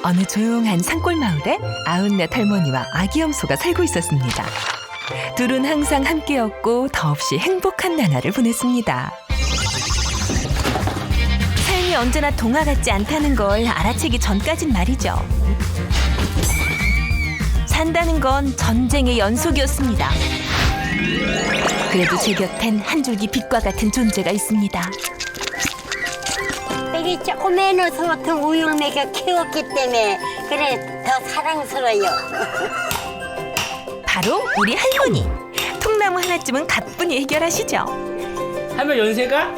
어느 조용한 산골 마을에 94 할머니와 아기 염소가 살고 있었습니다. 둘은 항상 함께였고 더없이 행복한 나날을 보냈습니다. 삶이 언제나 동화 같지 않다는 걸 알아채기 전까진 말이죠. 산다는 건 전쟁의 연속이었습니다. 그래도 제 곁엔 한 줄기 빛과 같은 존재가 있습니다. 이게 조그매너서부터 우유를 먹여 키웠기 때문에 그래 더 사랑스러워요. 바로 우리 할머니. 통나무 하나쯤은 가뿐히 해결하시죠. 할머니 연세가?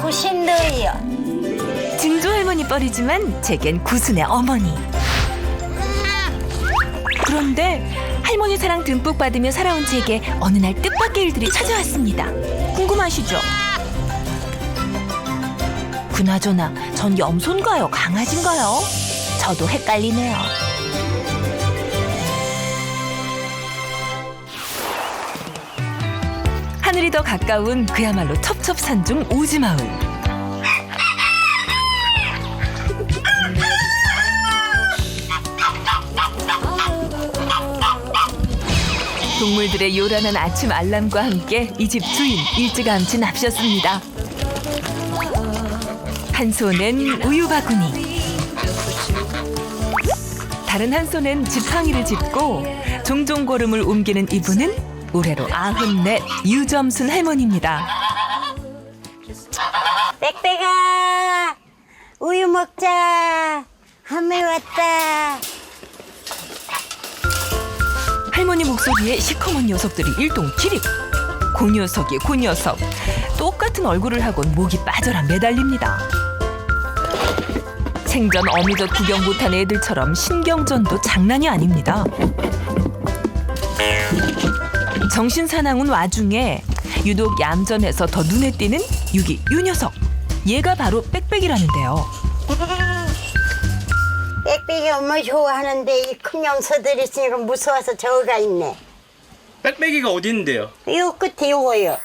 90도예요. 증조 할머니 뻘이지만 제겐 구순의 어머니. 그런데 할머니 사랑 듬뿍 받으며 살아온 제게 어느 날 뜻밖의 일들이 찾아왔습니다. 궁금하시죠? 그나저나 전 염소인가요? 강아지인가요? 저도 헷갈리네요. 하늘이 더 가까운 그야말로 첩첩산중 오지마을. 동물들의 요란한 아침 알람과 함께 이 집 주인 일찌감치 납셨습니다. 한 손엔 우유 바구니, 다른 한 손엔 지팡이를 짚고 종종 걸음을 옮기는 이분은 올해로 94 유점순 할머니입니다. 빽빽아 우유 먹자. 할머니 왔다. 할머니 목소리에 시커먼 녀석들이 일동 기립. 그 녀석이 그 녀석. 똑같은 얼굴을 하곤 목이 빠져라 매달립니다. 생전 어미젓 구경 못한 애들처럼 신경전도 장난이 아닙니다. 정신사나운 와중에 유독 얌전해서 더 눈에 띄는 유기 유 녀석. 얘가 바로 빽빽이라는데요. 빽빽이 엄마 좋아하는데 이 큰 염소들이 있으니까 무서워서 저가 있네. 빽빽이가 어디 있는데요? 요 끝에 요거요.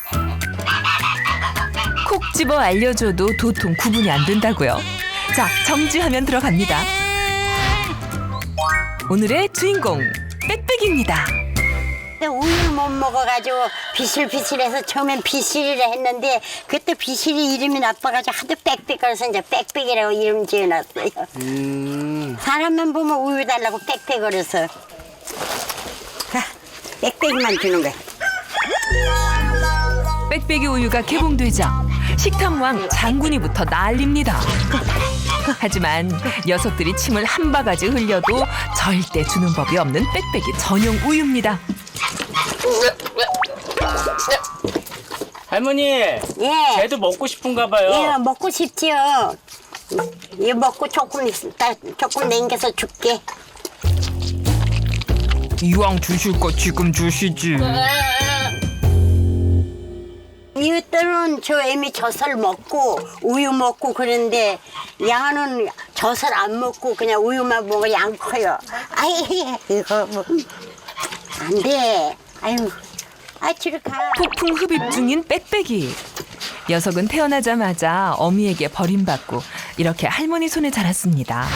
콕 집어 알려줘도 도통 구분이 안 된다고요. 자, 정지하면 들어갑니다. 오늘의 주인공 빽빽입니다. 근데 우유를 못 먹어가지고 비실비실해서 처음엔 비실이라 했는데 그때 비실이 이름이 나빠가지고 하도 빽빽거려서 이제 빽빽이라고 이름 지어놨어요. 사람만 보면 우유 달라고 빽빽거려서 빽빽이만 주는 거야. 빽빽이 우유가 개봉되자 식탐왕 장군이부터 난립니다. 하지만 녀석들이 침을 한 바가지 흘려도 절대 주는 법이 없는 빽빽이 전용 우유입니다. 할머니, 예. 쟤도 먹고 싶은가 봐요. 예, 먹고 싶지요. 이거 먹고 조금 남겨서 줄게. 이왕 주실 거 지금 주시지. 이것들은 저 애미 젖을 먹고 우유 먹고 그런데 양은 젖을 안 먹고 그냥 우유만 먹어 양 커요. 아이 이거 뭐 안 돼. 아유, 저리 가. 폭풍 흡입 중인 빽빽이. 녀석은 태어나자마자 어미에게 버림받고 이렇게 할머니 손에 자랐습니다.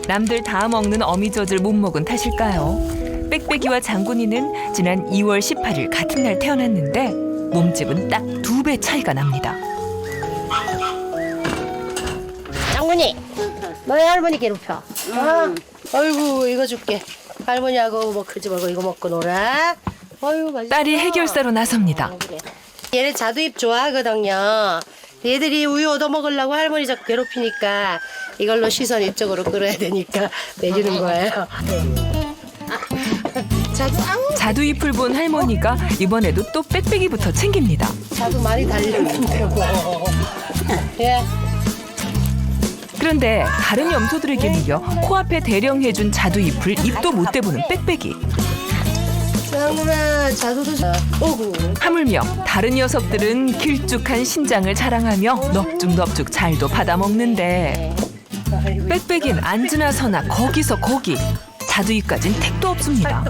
남들 다 먹는 어미젖을 못 먹은 탓일까요? 빽빽이와 장군이는 지난 2월 18일 같은 날 태어났는데 몸집은 딱 2배 차이가 납니다. 장군이, 너희 할머니 괴롭혀. 아이고 이거 줄게. 할머니하고 뭐 크지 말고 이거 먹고 놀아. 아유 맛있어. 딸이 해결사로 나섭니다. 그래. 얘네 자두잎 좋아하거든요. 얘들이 우유 얻어 먹으려고 할머니 자꾸 괴롭히니까 이걸로 시선 이쪽으로 끌어야 되니까 내주는 거예요. 자두잎을 본 할머니가 이번에도 또 빽빽이부터 챙깁니다. 자두 많이 달려있는데 뭐. 예. 그런데 다른 염소들에게는요, 코앞에 대령해준 자두잎을 입도 못 대보는 빽빽이. 장군아 자두도 오구. 하물며 다른 녀석들은 길쭉한 신장을 자랑하며 넙죽넙죽 잘도 받아먹는데 빽빽이는 앉으나 서나 거기서 거기. 자두잎까진 택도 없습니다.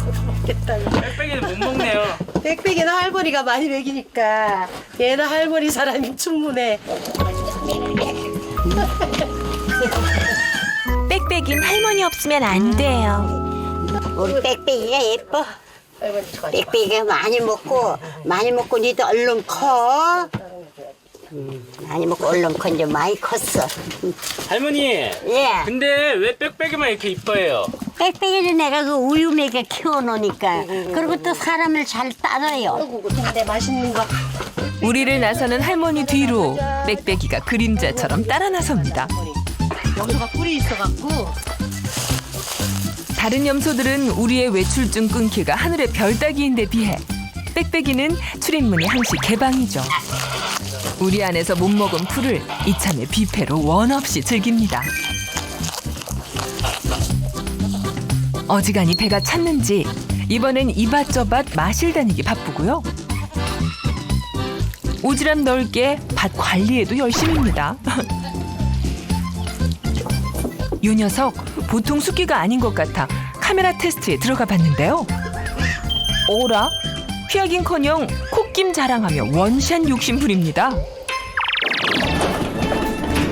빽빽이는 못 먹네요. 빽빽이는 할머니가 많이 먹이니까 얘는 할머니 사람이 충분해. 여긴 할머니 없으면 안 돼요. 우리 빽빽이가 예뻐. 할머니 좋아. 빽빽이가 많이 먹고 니도 얼른 커. 많이 먹고 얼른 커. 이제 많이 컸어. 할머니. 예. 근데 왜 빽빽이만 이렇게 이뻐해요? 빽빽이는 내가 그 우유 먹여 키워놓으니까. 그리고 또 사람을 잘 따라요. 근데 맛있는 거. 우리를 나서는 할머니 뒤로 빽빽이가 그림자처럼 따라 나섭니다. 염소가 뿔이 있어갖고 다른 염소들은 우리의 외출증 끊기가 하늘의 별 따기인데 비해 빽빽이는 출입문이 항시 개방이죠. 우리 안에서 못 먹은 풀을 이참에 뷔페로 원 없이 즐깁니다. 어지간히 배가 찼는지 이번엔 이밭저밭 마실 다니기 바쁘고요. 오지랖 넓게 밭 관리에도 열심입니다. 이 녀석 보통 숫기가 아닌 것 같아 카메라 테스트에 들어가 봤는데요. 오라? 피하긴커녕 콧김 자랑하며 원샷 욕심부립니다.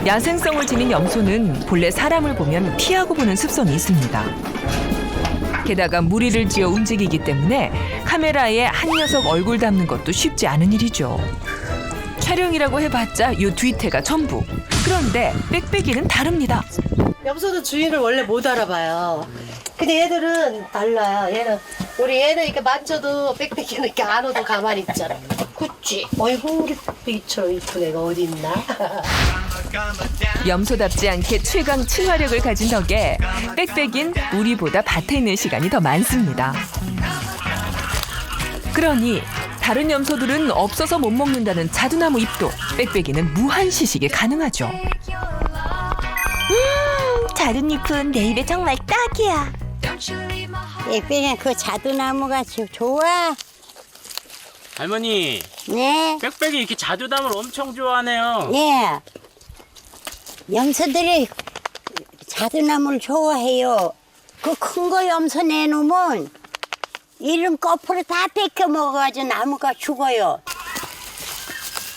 야생성을 지닌 염소는 본래 사람을 보면 피하고 보는 습성이 있습니다. 게다가 무리를 지어 움직이기 때문에 카메라에 한 녀석 얼굴 담는 것도 쉽지 않은 일이죠. 촬영이라고 해봤자 요 뒤태가 전부. 그런데 빽빽이는 다릅니다. 염소는 주인을 원래 못 알아봐요. 근데 얘들은 달라요. 얘는 이렇게 만져도 빽빽이는 이렇게 안 오도 가만히 있잖아. 그치? 어이구 우리 빽빽이처럼 이쁜 애가 어디 있나? 염소답지 않게 최강 친화력을 가진 덕에 빽빽인 우리보다 밭에 있는 시간이 더 많습니다. 그러니 다른 염소들은 없어서 못 먹는다는 자두나무 잎도 빽빽이는 무한시식이 가능하죠. 자두잎은 내 입에 정말 딱이야. 빽빽이는 그 자두나무가 좋아. 할머니. 네. 빽빽이 이렇게 자두담을 엄청 좋아하네요. 예. 염소들이 자두나무를 좋아해요. 그 큰 거 염소 내놓으면 이름 거꾸로 다 뺏겨 먹어가지고 나무가 죽어요.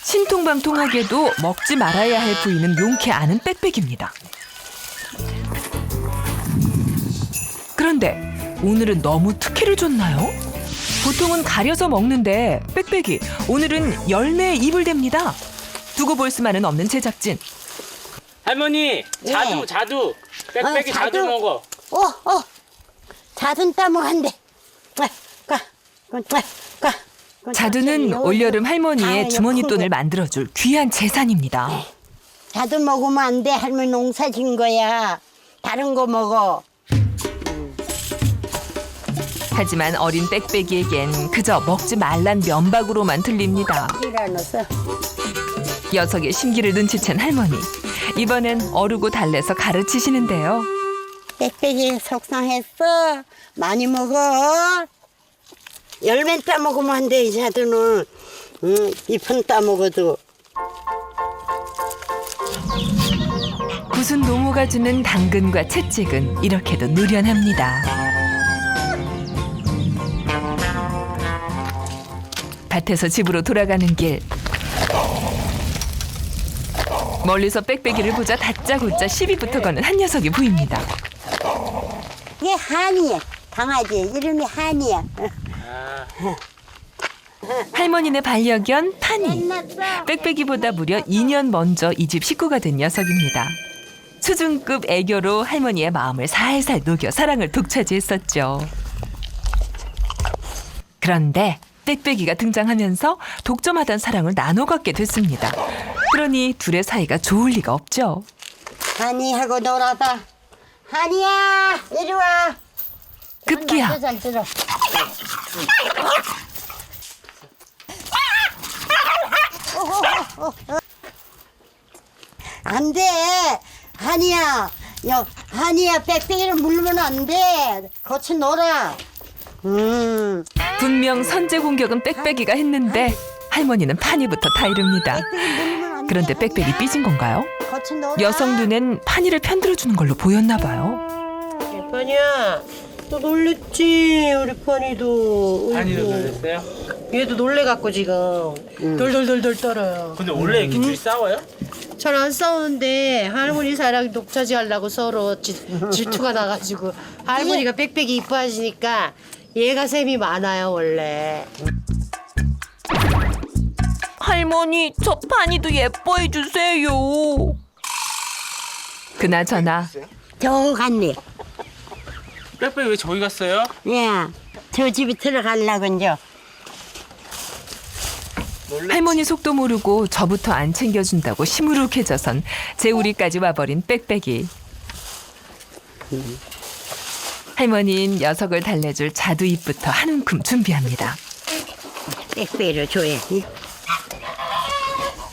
신통방통하게도 먹지 말아야 할 부위는 용케 아는 빽빽입니다. 그런데 오늘은 너무 특혜를 줬나요? 보통은 가려서 먹는데 빽빽이 오늘은 열매에 입을 댑니다. 두고 볼 수만은 없는 제작진. 할머니, 예. 자두. 빽빽이 자두 자두? 먹어. 자둔 따먹한대. 자두는 올여름 할머니의 주머니 돈을 만들어줄 귀한 재산입니다. 자두 먹으면 안 돼. 할머니 농사 진 거야. 다른 거 먹어. 하지만 어린 빽빽이에겐 그저 먹지 말란 면박으로만 들립니다. 일어나서. 녀석의 심기를 눈치챈 할머니. 이번엔 어르고 달래서 가르치시는데요. 빽빽이 속상했어. 많이 먹어. 열매 따먹으면 안 돼. 이 자두는. 잎은 따먹어도. 구순 노모가 주는 당근과 채찍은 이렇게도 누련합니다. 밭에서 집으로 돌아가는 길. 멀리서 빽빽이를 보자 다짜고짜 시비부터 거는 한 녀석이 보입니다. 이게 한이야. 강아지 이름이 한이야. 할머니네 반려견 타니. 빽빽이보다 무려 2년 먼저 이 집 식구가 된 녀석입니다. 수준급 애교로 할머니의 마음을 살살 녹여 사랑을 독차지했었죠. 그런데 빽빽이가 등장하면서 독점하던 사랑을 나눠 갖게 됐습니다. 그러니 둘의 사이가 좋을 리가 없죠. 한이하고 놀아봐. 한이야, 이리 와. 급기야 잘 들어. 안 돼. 한이야. 한이야, 빽빽이를 물면 안 돼. 같이 놀아. 분명 선제 공격은 빽빽이가 했는데 할머니는 파니부터 타이릅니다. 그런데 빽빽이 삐진 건가요? 같이 놀아. 여성 눈엔 파니를 편들어주는 걸로 보였나 봐요. 파니야, 너 놀랬지 우리 파니도. 한이도 놀랬어요? 얘도 놀래갖고 지금 돌돌돌돌 떨어요. 근데 원래 이렇게 둘이 싸워요? 잘 안 싸우는데 할머니 사랑 독차지 하려고 서로 질투가 나가지고 할머니가 빽빽이 이뻐하시니까 얘가 셈이 많아요 원래. 할머니, 저 파니도 예뻐해 주세요. 그나저나 저 갔네. 빽빽이 왜 저기 갔어요? 야, 저 집에 들어가려고 이제. 할머니 속도 모르고 저부터 안 챙겨준다고 시무룩해져선 재우리까지 와버린 빽빽이. 할머니는 녀석을 달래줄 자두잎부터 한 움큼 준비합니다. 빽빽이를 줘야지.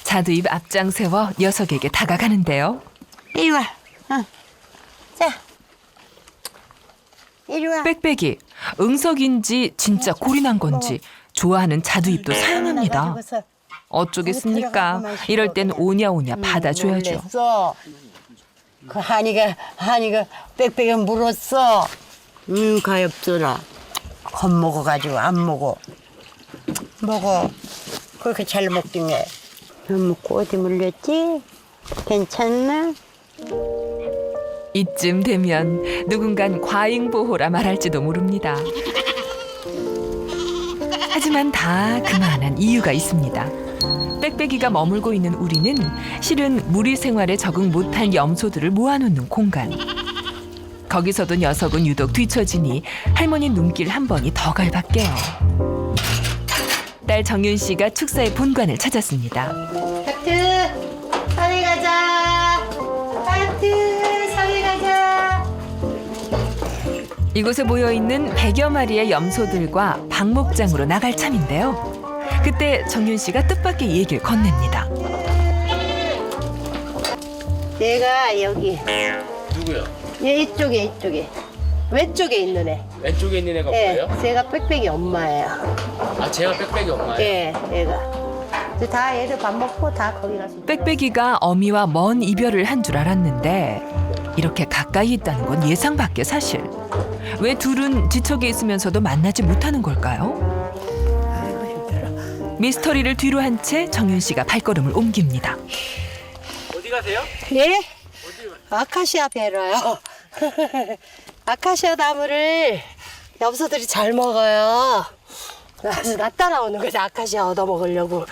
자두잎 앞장 세워 녀석에게 다가가는데요. 이리 와. 자, 이리 와. 빽빽이 응석인지 진짜 골이 난 건지 좋아하는 자두잎도 사용합니다. 가지고서 어쩌겠습니까? 이럴 땐 오냐오냐 받아줘야죠. 놀랬어. 그 한이가 빽빽이 물었어. 가엾더라. 겁먹어가지고 안 먹어. 먹어. 그렇게 잘 먹긴 해. 안 먹고 어디 물렸지? 괜찮나? 이쯤 되면 누군간 과잉보호라 말할지도 모릅니다. 하지만 다 그만한 이유가 있습니다. 빽빽이가 머물고 있는 우리는 실은 무리 생활에 적응 못할 염소들을 모아놓는 공간. 거기서도 녀석은 유독 뒤처지니 할머니 눈길 한 번이 더 갈밖에요. 딸 정윤 씨가 축사의 본관을 찾았습니다. 하트 산에 가자. 하트 산에 가자. 이곳에 모여있는 100여 마리의 염소들과 방목장으로 나갈 참인데요. 그때 정윤 씨가 뜻밖의 얘기를 건넵니다. 내가 여기 누구요? 얘 이쪽에 왼쪽에 있는 애. 왼쪽에 있는 애가 예, 뭐예요? 제가 빽빽이 엄마예요. 아 제가 빽빽이 엄마예요? 예, 얘가. 이제 다 얘들 밥 먹고 다 거기 가서. 빽빽이가 어미와 먼 이별을 한 줄 알았는데 이렇게 가까이 있다는 건 예상 밖의 사실. 왜 둘은 지척에 있으면서도 만나지 못하는 걸까요? 미스터리를 뒤로 한 채 정윤 씨가 발걸음을 옮깁니다. 어디 가세요? 예? 아카시아 배로요. 아카시아 나무를 염소들이 잘 먹어요. 그래서 나 따라오는 거지 아카시아 얻어 먹으려고.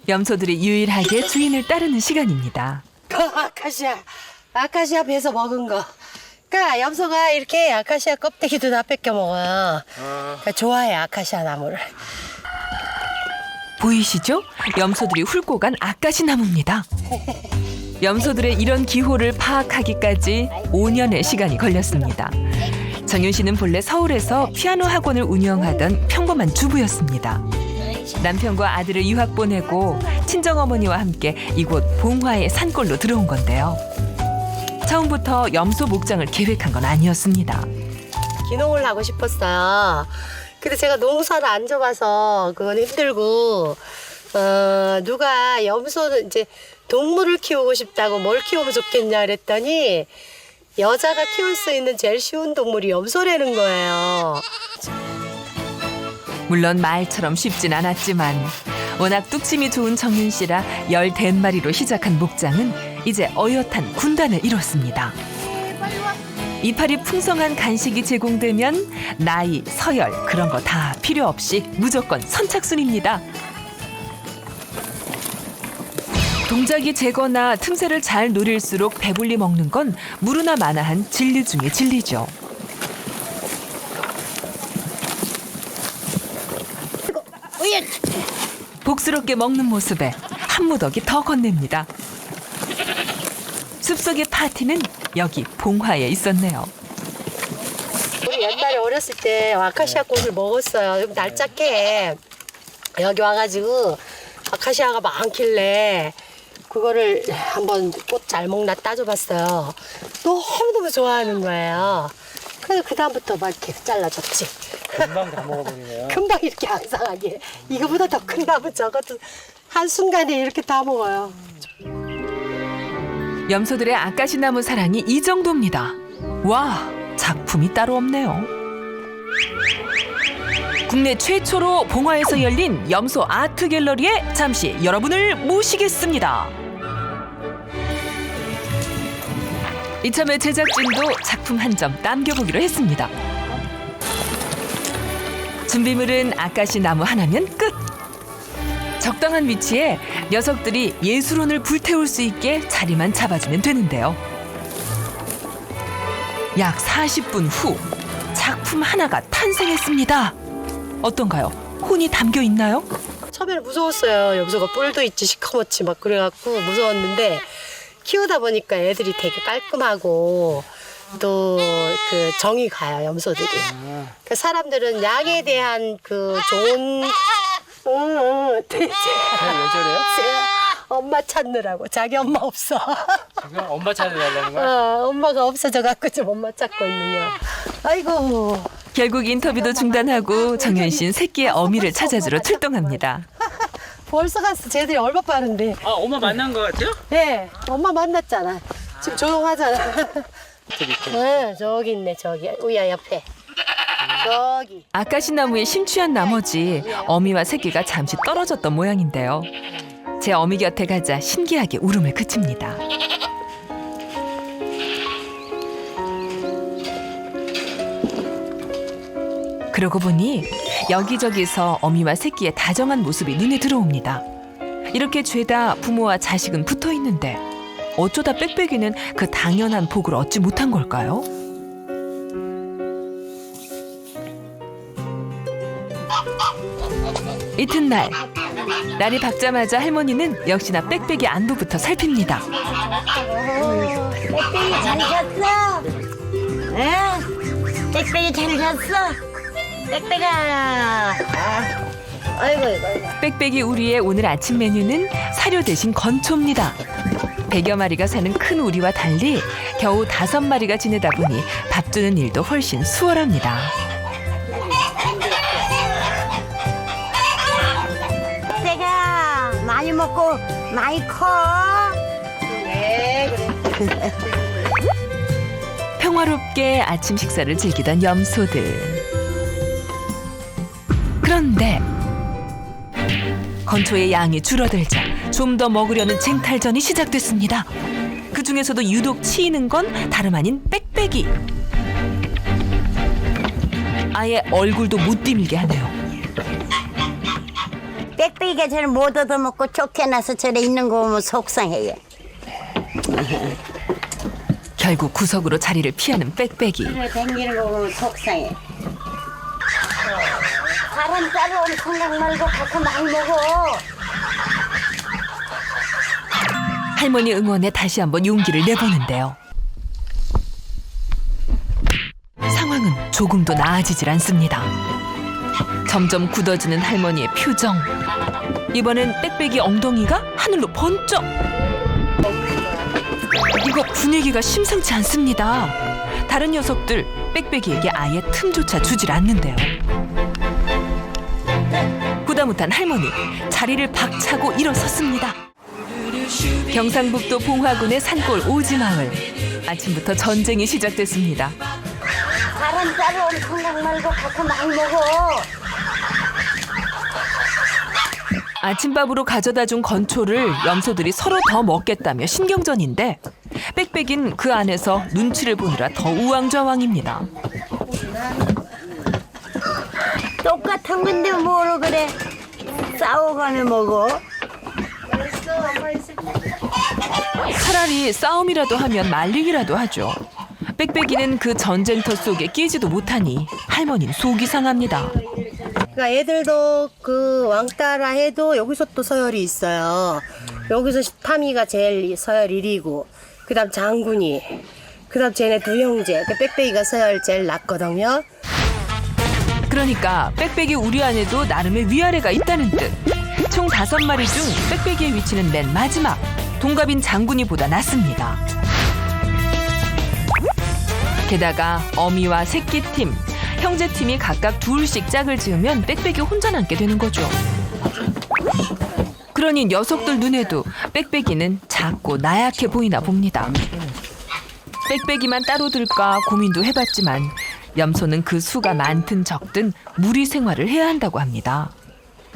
염소들이 유일하게 주인을 따르는 시간입니다. 아카시아 배에서 먹은 거. 그러니까 염소가 이렇게 아카시아 껍데기도 다 뺏겨 먹어요. 그러니까 좋아해 아카시아 나무를. 보이시죠? 염소들이 훑고 간 아까시 나무입니다. 염소들의 이런 기호를 파악하기까지 5년의 시간이 걸렸습니다. 정윤 씨는 본래 서울에서 피아노 학원을 운영하던 평범한 주부였습니다. 남편과 아들을 유학 보내고 친정어머니와 함께 이곳 봉화의 산골로 들어온 건데요. 처음부터 염소 목장을 계획한 건 아니었습니다. 기농을 하고 싶었어요. 근데 제가 농사를 안 줘봐서 그건 힘들고 누가 염소는 이제 동물을 키우고 싶다고 뭘 키우면 좋겠냐 그랬더니 여자가 키울 수 있는 제일 쉬운 동물이 염소라는 거예요. 물론 말처럼 쉽진 않았지만 워낙 뚝심이 좋은 정윤 씨라 14마리로 시작한 목장은 이제 어엿한 군단을 이뤘습니다. 이파리 풍성한 간식이 제공되면 나이, 서열 그런 거 다 필요 없이 무조건 선착순입니다. 동작이 재거나 틈새를 잘 노릴수록 배불리 먹는 건 무르나 마나한 진리 중의 진리죠. 복스럽게 먹는 모습에 한 무더기 더 건넵니다. 숲속의 파티는 여기 봉화에 있었네요. 우리 옛날에 어렸을 때 아카시아 꽃을 먹었어요. 여기 날짝게 여기 와가지고 아카시아가 많길래 그거를 한번 꽃 잘 먹나 따져봤어요. 너무너무 좋아하는 거예요. 그래서 그 다음부터 막 이렇게 잘라줬지. 금방 다 먹어버리네요. 금방 이렇게 앙상하게. 이거보다 더 큰 나무 저것도 한순간에 이렇게 다 먹어요. 염소들의 아까시나무 사랑이 이 정도입니다. 와, 작품이 따로 없네요. 국내 최초로 봉화에서 열린 염소 아트 갤러리에 잠시 여러분을 모시겠습니다. 이참에 제작진도 작품 한 점 남겨보기로 했습니다. 준비물은 아까시 나무 하나면 끝. 적당한 위치에 녀석들이 예술혼을 불태울 수 있게 자리만 잡아주면 되는데요. 약 40분 후 작품 하나가 탄생했습니다. 어떤가요? 혼이 담겨 있나요? 처음에는 무서웠어요. 여기서가 뿔도 있지 시커멓지 막 그래갖고 무서웠는데 키우다 보니까 애들이 되게 깔끔하고 또 그 정이 가요, 염소들이. 그 사람들은 양에 대한 그 좋은 돼지. 왜 저래요? 엄마 찾느라고. 자기 엄마 없어. 지금 엄마 찾아달라는 거야? 엄마가 없어져갖고 좀 엄마 찾고 있는 거야. 아이고. 결국 인터뷰도 중단하고 정현 씨는 새끼의 어미를 찾아주러 출동합니다. 벌써 갔어. 쟤들이 얼마 빠른데. 아, 엄마 만난 거 같아요? 네, 엄마 만났잖아. 지금 조용하잖아. 응, 저기 있네, 저기. 우야 옆에. 저기. 아까시 나무에 심취한 나머지 어미와 새끼가 잠시 떨어졌던 모양인데요. 제 어미 곁에 가자 신기하게 울음을 그칩니다. 그러고 보니 여기저기서 어미와 새끼의 다정한 모습이 눈에 들어옵니다. 이렇게 죄다 부모와 자식은 붙어 있는데 어쩌다 빽빽이는 그 당연한 복을 얻지 못한 걸까요? 이튿날 날이 밝자마자 할머니는 역시나 빽빽이 안부부터 살핍니다. 빽빽이 잘 잤어? 응? 빽빽이 잘 잤어? 빽빽아. 아이고, 아이고. 빽빽이 우리의 오늘 아침 메뉴는 사료 대신 건초입니다. 100여 마리가 사는 큰 우리와 달리 겨우 5마리가 지내다 보니 밥 주는 일도 훨씬 수월합니다. 빽빽아, 많이 먹고 많이 커. 네, 그래. 평화롭게 아침 식사를 즐기던 염소들. 그런데 건초의 양이 줄어들자 좀 더 먹으려는 쟁탈전이 시작됐습니다. 그 중에서도 유독 치이는 건 다름 아닌 빽빽이. 아예 얼굴도 못 디밀게 하네요. 빽빽이가 저를 못 얻어먹고 쫓겨나서 저래 있는 거 보면 속상해요. 결국 구석으로 자리를 피하는 빽빽이. 그래 댕기는 거 보면 속상해. 사람 따로 생각 말고 갖고 많이 먹어. 할머니 응원에 다시 한번 용기를 내보는데요. 상황은 조금도 나아지질 않습니다. 점점 굳어지는 할머니의 표정. 이번엔 빽빽이 엉덩이가 하늘로 번쩍. 이거 분위기가 심상치 않습니다. 다른 녀석들 빽빽이에게 아예 틈조차 주질 않는데요. 부다못한 할머니 자리를 박차고 일어섰습니다. 경상북도 봉화군의 산골 오지마을. 아침부터 전쟁이 시작됐습니다. 사람 따로 생각 말고 갖고 많이 먹어. 아침밥으로 가져다 준 건초를 염소들이 서로 더 먹겠다며 신경전인데 빽빽이는 그 안에서 눈치를 보느라 더 우왕좌왕입니다. 똑같은 건데 뭐로 그래. 싸워가며 먹어. 차라리 싸움이라도 하면 말리기라도 하죠. 빽빽이는 그 전쟁터 속에 끼지도 못하니 할머니는 속이 상합니다. 그러니까 애들도 그 왕따라 해도 여기서 또 서열이 있어요. 여기서 타미가 제일 서열 1위고 그다음 장군이 그다음 쟤네 두 형제 그 빽빽이가 서열 제일 낮거든요. 그러니까 빽빽이 우리 안에도 나름의 위아래가 있다는 뜻. 총 5마리 중 빽빽이의 위치는 맨 마지막. 동갑인 장군이보다 낫습니다. 게다가 어미와 새끼팀, 형제팀이 각각 둘씩 짝을 지으면 빽빽이 혼자 남게 되는 거죠. 그러니 녀석들 눈에도 빽빽이는 작고 나약해 보이나 봅니다. 빽빽이만 따로 둘까 고민도 해봤지만 염소는 그 수가 많든 적든 무리 생활을 해야 한다고 합니다.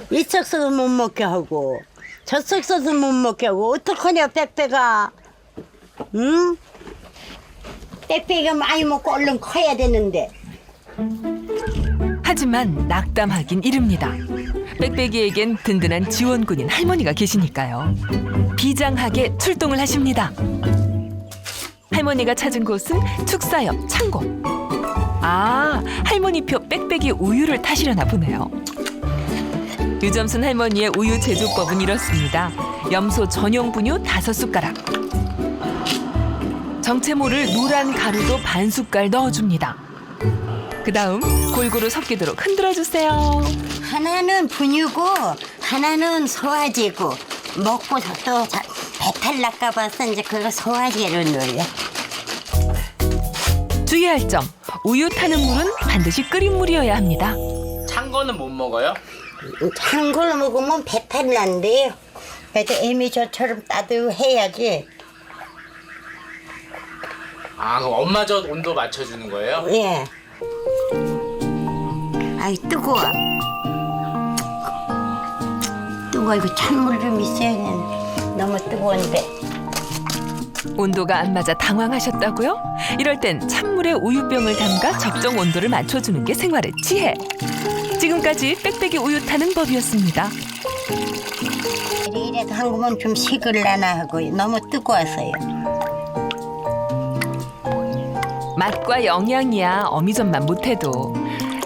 이쪽 서도 못 먹게 하고 저쪽 서도 못 먹게 하고 어떡하냐 빽빽아. 응? 빽빽이가 많이 먹고 얼른 커야 되는데. 하지만 낙담하긴 이릅니다. 빽빽이에겐 든든한 지원군인 할머니가 계시니까요. 비장하게 출동을 하십니다. 할머니가 찾은 곳은 축사 옆 창고. 아, 할머니표 빽빽이 우유를 타시려나 보네요. 유점순 할머니의 우유 제조법은 이렇습니다. 염소 전용 분유 5숟가락. 정체모를 노란 가루도 반 숟갈 넣어줍니다. 그 다음 골고루 섞이도록 흔들어주세요. 하나는 분유고 하나는 소화제고 먹고 또 배탈 날까 봐서 이제 그거 소화제로 넣어요. 주의할 점, 우유 타는 물은 반드시 끓인 물이어야 합니다. 찬 거는 못 먹어요? 찬 걸 먹으면 배탈 난대요. 그래도 애미 저처럼 따뜻해야지. 아, 그럼 엄마 젖 온도 맞춰주는 거예요? 예. 아이 뜨거워. 뜨거워. 이거 찬물 좀 있어야겠네. 너무 뜨거운데. 온도가 안 맞아 당황하셨다고요? 이럴 땐 찬물에 우유병을 담가 적정 온도를 맞춰주는 게 생활의 지혜. 지금까지 빽빽이 우유 타는 법이었습니다. 이래서 한국은 좀 식을라나 하고 너무 뜨거워서요. 맛과 영양이야 어미젖만 못해도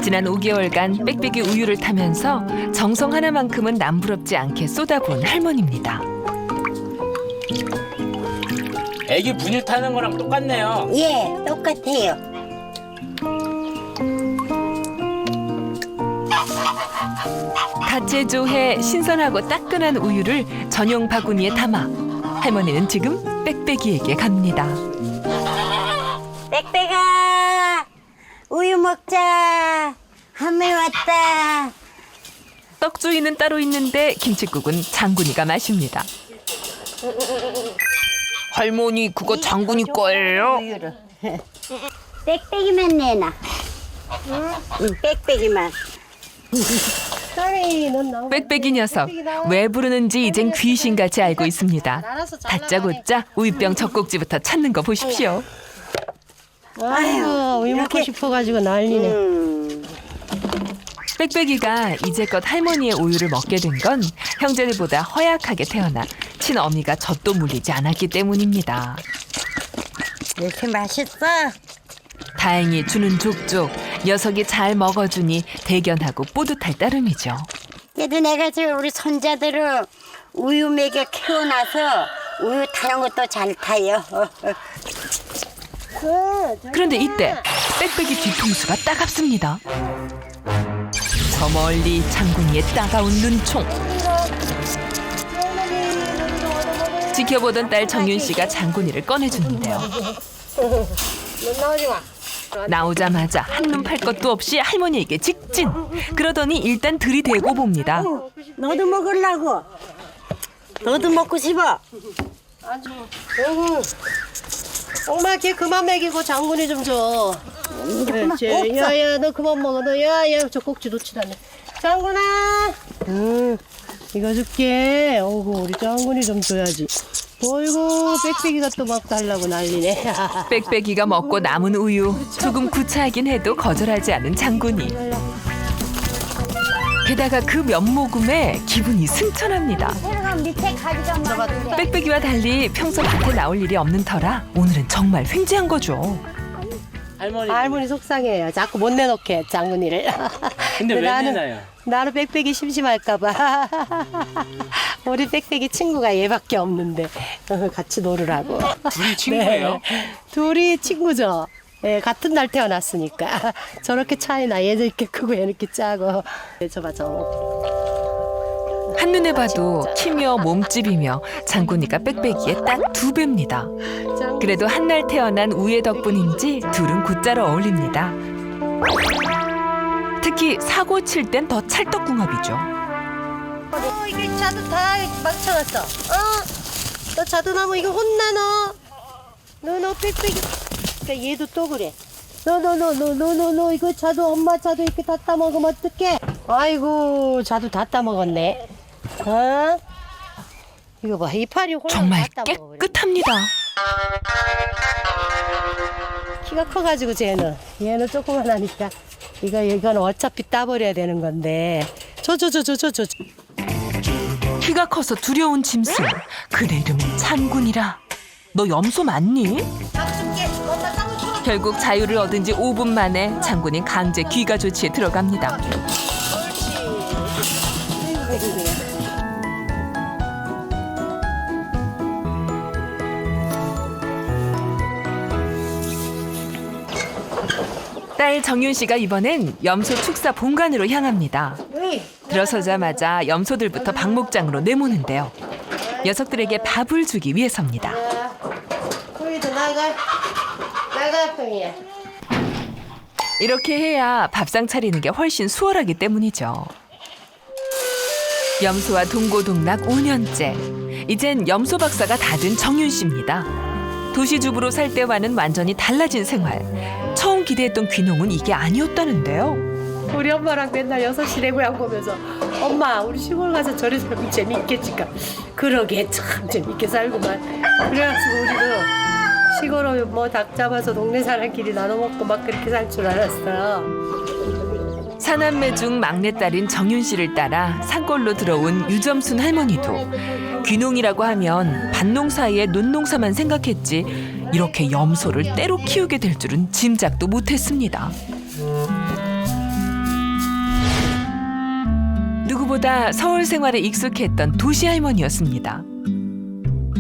지난 5개월간 빽빽이 우유를 타면서 정성 하나만큼은 남부럽지 않게 쏟아부은 할머니입니다. 애기 분유 타는 거랑 똑같네요. 예, 똑같아요. 갓 제조해 신선하고 따끈한 우유를 전용 바구니에 담아 할머니는 지금 빽빽이에게 갑니다. 빽빽아, 우유 먹자. 할머니 왔다. 떡주인은 따로 있는데 김칫국은 장군이가 마십니다. 할머니 그거 장군이 거예요? 우유를. 빽빽이만 내놔. 응, 빽빽이만. 딸이 넌 나오고. 빽빽이 녀석 왜 부르는지 이젠 귀신같이 알고 있습니다. 다짜고짜 우유병 젖꼭지부터 찾는 거 보십시오. 아유, 우유 먹고 이렇게. 싶어가지고 난리네. 빽빽이가 이제껏 할머니의 우유를 먹게 된 건 형제들보다 허약하게 태어나 친어미가 젖도 물리지 않았기 때문입니다. 이렇게 맛있어? 다행히 주는 족족 녀석이 잘 먹어주니 대견하고 뿌듯할 따름이죠. 그래도 내가 저 우리 손자들을 우유 먹여 키워놔서 우유 타는 것도 잘 타요. 그런데 이때 빽빽이 뒤통수가 따갑습니다. 저 멀리 장군이의 따가운 눈총. 지켜보던 딸 정윤 씨가 장군이를 꺼내주는데요. 넌 나오지 마. 나오자마자 한눈 팔 것도 없이 할머니에게 직진. 그러더니 일단 들이대고 봅니다. 너도 먹으려고? 너도 먹고 싶어? 아주. 엄마 걔 그만 먹이고 장군이 좀 줘. 야야 너 그만 먹어. 너 야야 저 꼭지 놓치다 네. 장군아. 이거 줄게. 어구 우리 장군이 좀 줘야지. 어이구 빽빽이가 또 막 달라고 난리네. 빽빽이가 먹고 남은 우유 조금 구차하긴 해도 거절하지 않은 장군이. 게다가 그 면모금에 기분이 승천합니다. 새로운 밑에 가지가 많은데. 빽빽이와 달리 평소 밭에 나올 일이 없는 터라 오늘은 정말 횡재한 거죠. 할머니. 속상해요. 자꾸 못 내놓게 장군이를. 근데 왜 나는- 내나요? 나는 빽빽이 심심할까봐. 우리 빽빽이 친구가 얘밖에 없는데 같이 놀으라고. 둘이 친구예요? 네. 둘이 친구죠. 네, 같은 날 태어났으니까. 저렇게 차이나 얘는 이렇게 크고 얘는 이렇게 작고. 저봐 저. 한눈에 봐도 키며 몸집이며 장군이가 빽빽이의 딱 2배입니다. 그래도 한날 태어난 우애 덕분인지 둘은 곧잘 어울립니다. 특히 사고 칠 땐 더 찰떡궁합이죠. 이게 자두 다 막쳐놨어. 너 자두나무 이거 혼나 너. 너 빽빽이. 그러니까 얘도 또 그래. 너 이거 자두 엄마 자두 이렇게 다 따먹으면 어떡해? 아이고 자두 다 따먹었네. 어? 이거 봐 이파리 홀랑 정말 다 따먹어버려. 깨끗합니다. 키가 커가지고 얘는 조그만하니까 이건 어차피 따버려야 되는 건데 저. 키가 커서 두려운 짐승. 그래 이름은 창군이라. 너 염소 맞니? 결국 자유를 얻은 지 5분 만에 창군이 강제 귀가 조치에 들어갑니다. 딸 정윤 씨가 이번엔 염소 축사 본관으로 향합니다. 들어서자마자 염소들부터 방목장으로 내모는데요. 녀석들에게 밥을 주기 위해서입니다. 거기도 나가 평이야. 이렇게 해야 밥상 차리는 게 훨씬 수월하기 때문이죠. 염소와 동고동락 5년째. 이젠 염소 박사가 다 된 정윤 씨입니다. 도시주부로 살 때와는 완전히 달라진 생활. 처음 기대했던 귀농은 이게 아니었다는데요. 우리 엄마랑 맨날 6시 고향 보면서 엄마 우리 시골 가서 저리 살면 재밌겠지까. 그러게 참 재밌게 살구만. 그래가지고 우리도 시골에 뭐 닭 잡아서 동네 사람끼리 나눠 먹고 막 그렇게 살 줄 알았어. 사남매 중 막내딸인 정윤 씨를 따라 산골로 들어온 유점순 할머니도 귀농이라고 하면 밭농 사이에 논농사만 생각했지 이렇게 염소를 때로 키우게 될 줄은 짐작도 못했습니다. 누구보다 서울 생활에 익숙했던 도시 할머니였습니다.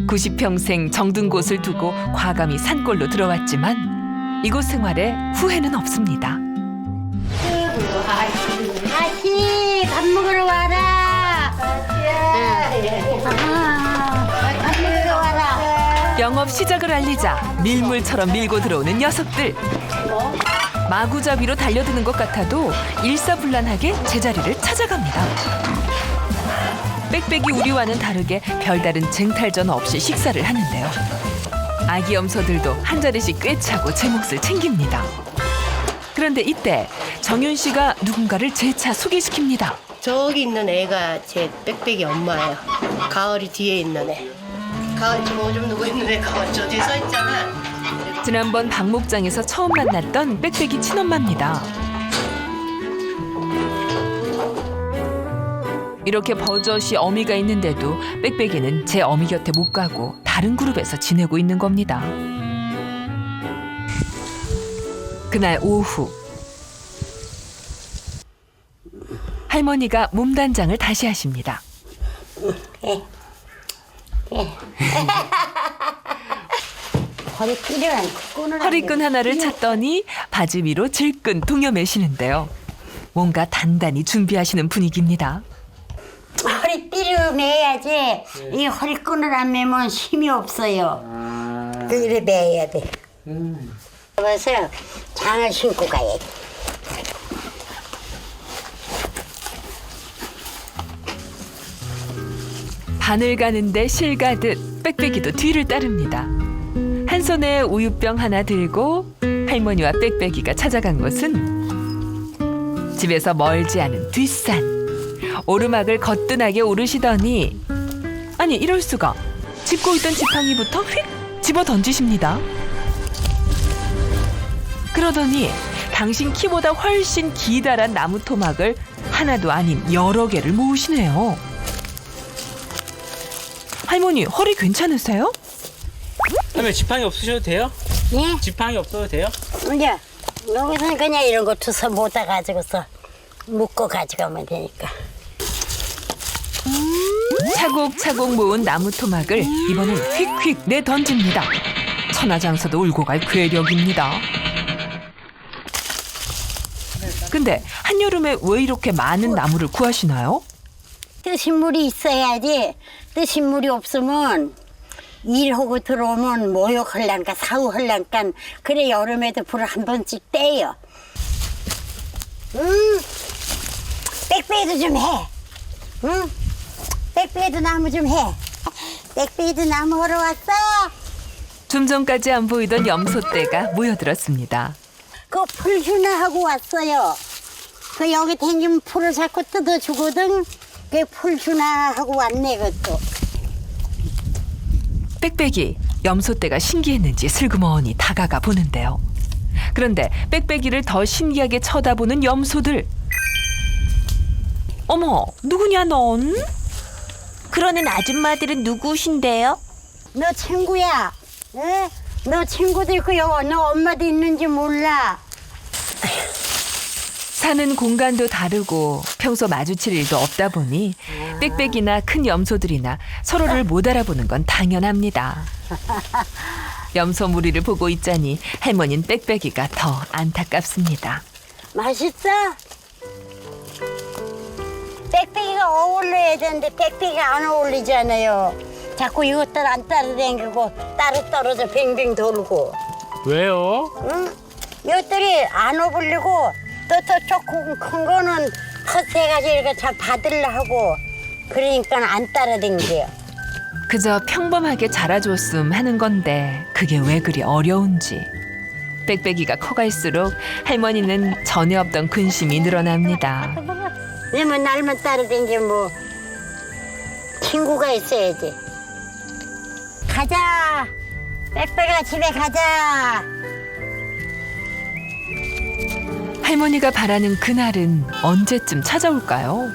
90평생 정든 곳을 두고 과감히 산골로 들어왔지만 이곳 생활에 후회는 없습니다. 아씨 밥 먹으러 와라. 밥 먹으러 와라. 영업 시작을 알리자 밀물처럼 밀고 들어오는 녀석들. 마구잡이로 달려드는 것 같아도 일사불란하게 제자리를 찾아갑니다. 빽빽이 우리와는 다르게 별다른 쟁탈전 없이 식사를 하는데요. 아기 염소들도 한 자리씩 꿰차고 제 몫을 챙깁니다. 그런데 이때 정윤 씨가 누군가를 재차 소개시킵니다. 저기 있는 애가 제 빽빽이 엄마예요. 가을이 뒤에 있는 애. 가을 좀 오줌 누고 있는 애가 저 뒤에 서 있잖아. 지난번 박목장에서 처음 만났던 빽빽이 친엄마입니다. 이렇게 버젓이 어미가 있는데도 빽빽이는 제 어미 곁에 못 가고 다른 그룹에서 지내고 있는 겁니다. 그날 오후 할머니가 몸단장을 다시 하십니다. 허리끈 하나를 찾더니 바지 위로 질끈 동여매시는데요. 뭔가 단단히 준비하시는 분위기입니다. 허리띠를 매야지. 이 허리끈을 안 매면 힘이 없어요. 그래 매야 돼. 그래서 장을 신고 가야지. 바늘 가는데 실 가듯 빽빽이도 뒤를 따릅니다. 한 손에 우유병 하나 들고 할머니와 빽빽이가 찾아간 곳은 집에서 멀지 않은 뒷산. 오르막을 거뜬하게 오르시더니 아니 이럴 수가 짚고 있던 지팡이부터 휙 집어 던지십니다. 그러더니 당신 키보다 훨씬 기다란 나무 토막을 하나도 아닌 여러 개를 모으시네요. 할머니 허리 괜찮으세요? 할머니 지팡이 없으셔도 돼요? 예? 지팡이 없어도 돼요? 이제 여기서는 그냥 이런 거 투서 모아 가지고서 묶어 가져가면 되니까. 차곡차곡 모은 나무 토막을 이번엔 휙휙 내던집니다. 천하장사도 울고 갈 괴력입니다. 근데 한여름에 왜 이렇게 많은 나무를 구하시나요? 뜨신 물이 있어야지. 뜨신 물이 없으면 일하고 들어오면 모욕 할란가 사후 할란가 그래 여름에도 불을 한 번씩 떼요. 빽빽이도 좀 해. 응? 빽빽이도 나무 좀 해. 빽빽이도 나무 하러 왔어. 좀 전까지 안 보이던 염소떼가 모여들었습니다. 그 풀주나 하고 왔어요. 그 여기 댕기면 풀을 자꾸 뜯어주거든. 그 풀주나 하고 왔네 그것도. 빽빽이 염소떼가 신기했는지 슬그머니 다가가 보는데요. 그런데 빽빽이를 더 신기하게 쳐다보는 염소들. 어머, 누구냐 넌? 그러는 아줌마들은 누구신데요? 너 친구야. 에? 너 친구도 있고 여기 너 엄마도 있는지 몰라. 사는 공간도 다르고 평소 마주칠 일도 없다 보니 빽빽이나 큰 염소들이나 서로를 못 알아보는 건 당연합니다. 염소 무리를 보고 있자니 할머니는 빽빽이가 더 안타깝습니다. 맛있어? 빽빽이가 어울려야 되는데 빽빽이가 안 어울리잖아요. 자꾸 이것들 안 따라다니고 따로 떨어져 뱅뱅 돌고. 왜요? 응? 이것들이 안 어울리고 또 조금 큰 거는 컷해가지고 이렇게 잘 받으려 하고 그러니까 안 따라다니게요. 그저 평범하게 자라줬음 하는 건데 그게 왜 그리 어려운지. 빽빽이가 커갈수록 할머니는 전에 없던 근심이 늘어납니다. 왜냐면 날만 따라다니면 뭐 친구가 있어야지. 가자. 빽빽아 집에 가자. 할머니가 바라는 그날은 언제쯤 찾아올까요?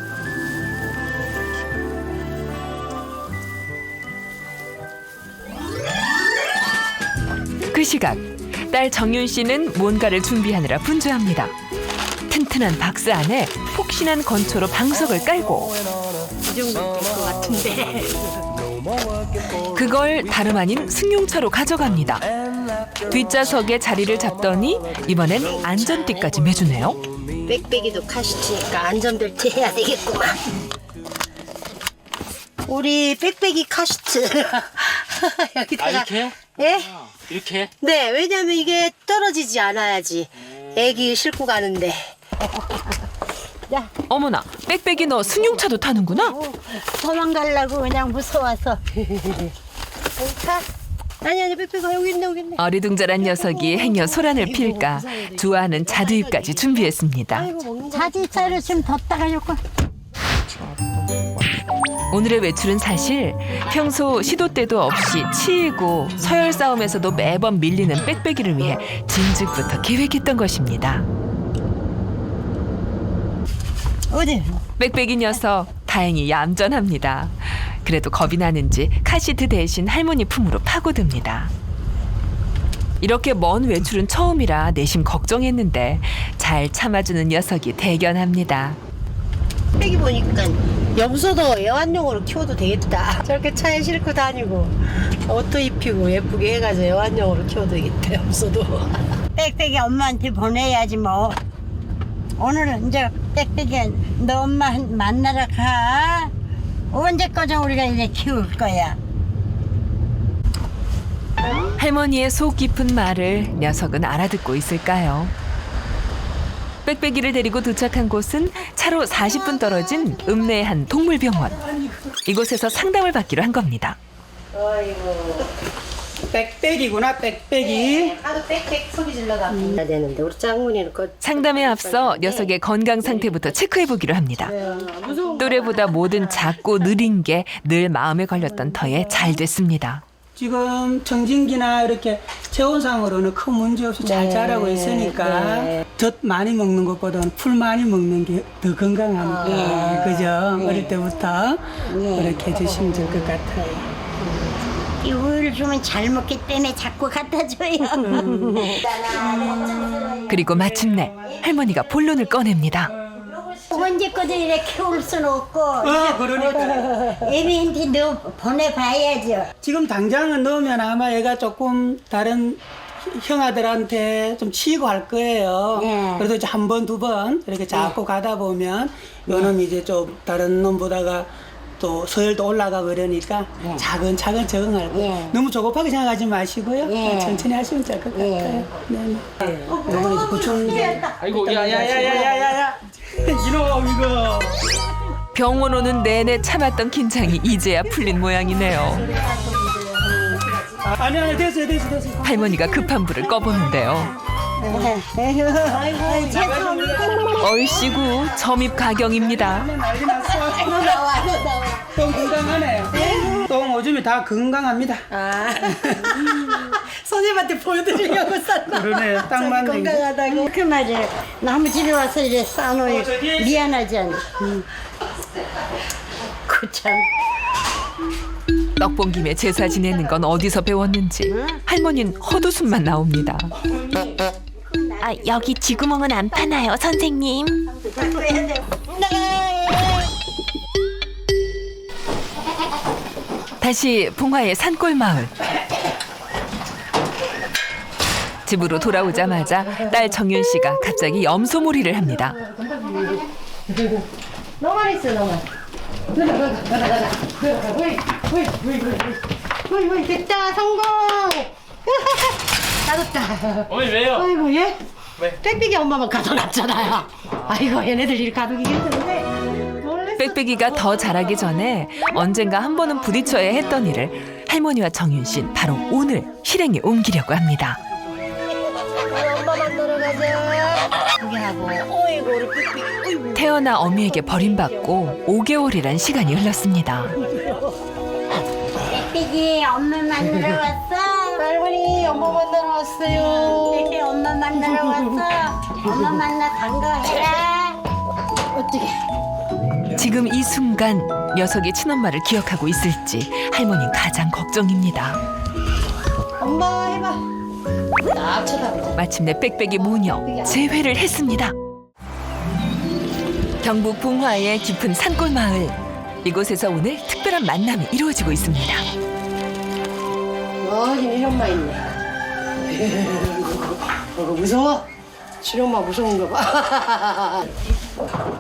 그 시각 딸 정윤 씨는 뭔가를 준비하느라 분주합니다. 튼튼한 박스 안에 폭신한 건초로 방석을 깔고 이 정도 될 것 같은데. 그걸 다름 아닌 승용차로 가져갑니다. 뒷좌석에 자리를 잡더니 이번엔 안전띠까지 매주네요. 빽빽이도 카시트니까 안전벨트 해야 되겠구만. 우리 빽빽이 카시트. 여기다가. 아, 이렇게? 예? 이렇게? 네, 왜냐면 이게 떨어지지 않아야지. 애기 싣고 가는데. 어머나, 빽빽이 너 승용차도 타는구나? 도망가려고 그냥 무서워서. 아니, 빽빽아 여기 있네, 여기 있네. 어리둥절한 녀석이 행여 소란을 필까 좋아하는 자두잎까지 준비했습니다. 자지차를 좀 뒀다가 요거. 오늘의 외출은 사실 평소 시도 때도 없이 치이고 서열 싸움에서도 매번 밀리는 빽빽이를 위해 진즉부터 계획했던 것입니다. 어디? 빽빽이 녀석 다행히 얌전합니다. 그래도 겁이 나는지 카시트 대신 할머니 품으로 파고듭니다. 이렇게 먼 외출은 처음이라 내심 걱정했는데 잘 참아주는 녀석이 대견합니다. 빽빽이 보니까 염소도 애완용으로 키워도 되겠다. 저렇게 차에 싣고 다니고 옷도 입히고 예쁘게 해가지고 애완용으로 키워도 되겠다, 염소도. 빽빽이 엄마한테 보내야지 뭐. 오늘 이제 빽빽이 너 엄마 만나러 가. 언제까지 우리가 이제 키울 거야. 할머니의 속 깊은 말을 녀석은 알아듣고 있을까요? 빽빽이를 데리고 도착한 곳은 차로 40분 떨어진 읍내의 한 동물병원. 이곳에서 상담을 받기로 한 겁니다. 아이고. 빽빽이구나, 빽빽이. 하도 빽빽 소리 질러가. 해야 되는데 우리 짱문이는 상담에 앞서 녀석의 건강 상태부터 체크해보기로 합니다. 또래보다 뭐든 작고 느린 게 늘 마음에 걸렸던 터에 잘 됐습니다. 지금 청진기나 이렇게 체온상으로는 큰 문제 없이 잘 자라고 있으니까 젖 많이 먹는 것보다는 풀 많이 먹는 게 더 건강합니다. 그죠? 어릴 때부터 그렇게 해주시면 될 것 같아요. 이 우유를 주면 잘 먹기 때문에 자꾸 갖다 줘요. 그리고 마침내 할머니가 본론을 꺼냅니다. 언제까지 이렇게 키울 수는 없고. 그러니까. 애미한테 너 보내봐야죠. 지금 당장은 넣으면 아마 얘가 조금 다른 형아들한테 좀 치이고 할 거예요. 그래도 이제 한 번, 두 번 이렇게 자꾸 가다 보면 요 놈이 이제 좀 다른 놈보다가 또 서열도 올라가고 그러니까 차근차근 적응할 거예요. 너무 조급하게 생각하지 마시고요. 천천히 하시면 될 것 같아요. 네. 요번에 이제 구충제. 아이고, 야야야야야야야. 이놈 이거. 병원 오는 내내 참았던 긴장이 이제야 풀린 모양이네요. 아니 됐어요. 할머니가 급한 불을 꺼보는데요. 아이고, 죄송합니다. 얼씨구 점입 가경입니다. 난리 났어. 너 나와, 너 나와. 똥 건강하네. 똥 오줌이 다 건강합니다. 아. 선생님한테 보여드리려고 쌌나? 그러네, 딱 맞네. 건강하다고. 그 말이야. 나무 집에 와서 이래 싸놓으니 미안하지 않아. 그참. 떡본 김에 제사 지내는 건 어디서 배웠는지 할머니는 헛웃음만 나옵니다. 아, 여기 쥐구멍은 안 파나요, 선생님? 다시 봉화의 산골 마을. 집으로 돌아오자마자 딸 정윤 씨가 갑자기 염소몰이를 합니다. 너만 있어, 너만. 됐다, 성공! 가졌다. 어머니 왜요? 아이고, 얘? 왜? 빽빽이 엄마만 가져놨잖아요. 아이고, 얘네들 일 가두기 힘든데. 몰랐어. 빽빽이가 더 자라기 전에 언젠가 한 번은 부딪혀야 했던 일을 할머니와 정윤 씨는 바로 오늘 실행에 옮기려고 합니다. 엄마 만나러 가자. 그게 하고. 어이구, 우리 빽빽이. 어이구. 태어나 어미에게 버림받고 5개월이란 시간이 흘렀습니다. 빽빽이 엄마 만나러 왔어. 할머니, 엄마 만나러 왔어요. 빽빽이 엄마 만나러 왔어. 엄마 만나 반가워해라. 어떻게? 지금 이 순간 녀석이 친엄마를 기억하고 있을지 할머니는 가장 걱정입니다. 엄마 해봐. 딱 쳐다보자. 마침내 빽빽이 모녀 재회를 했습니다. 경북 봉화의 깊은 산골 마을. 이곳에서 오늘 특별한 만남이 이루어지고 있습니다. 여긴 이엄마 있네. 무서워? 실엄마 무서운가 봐.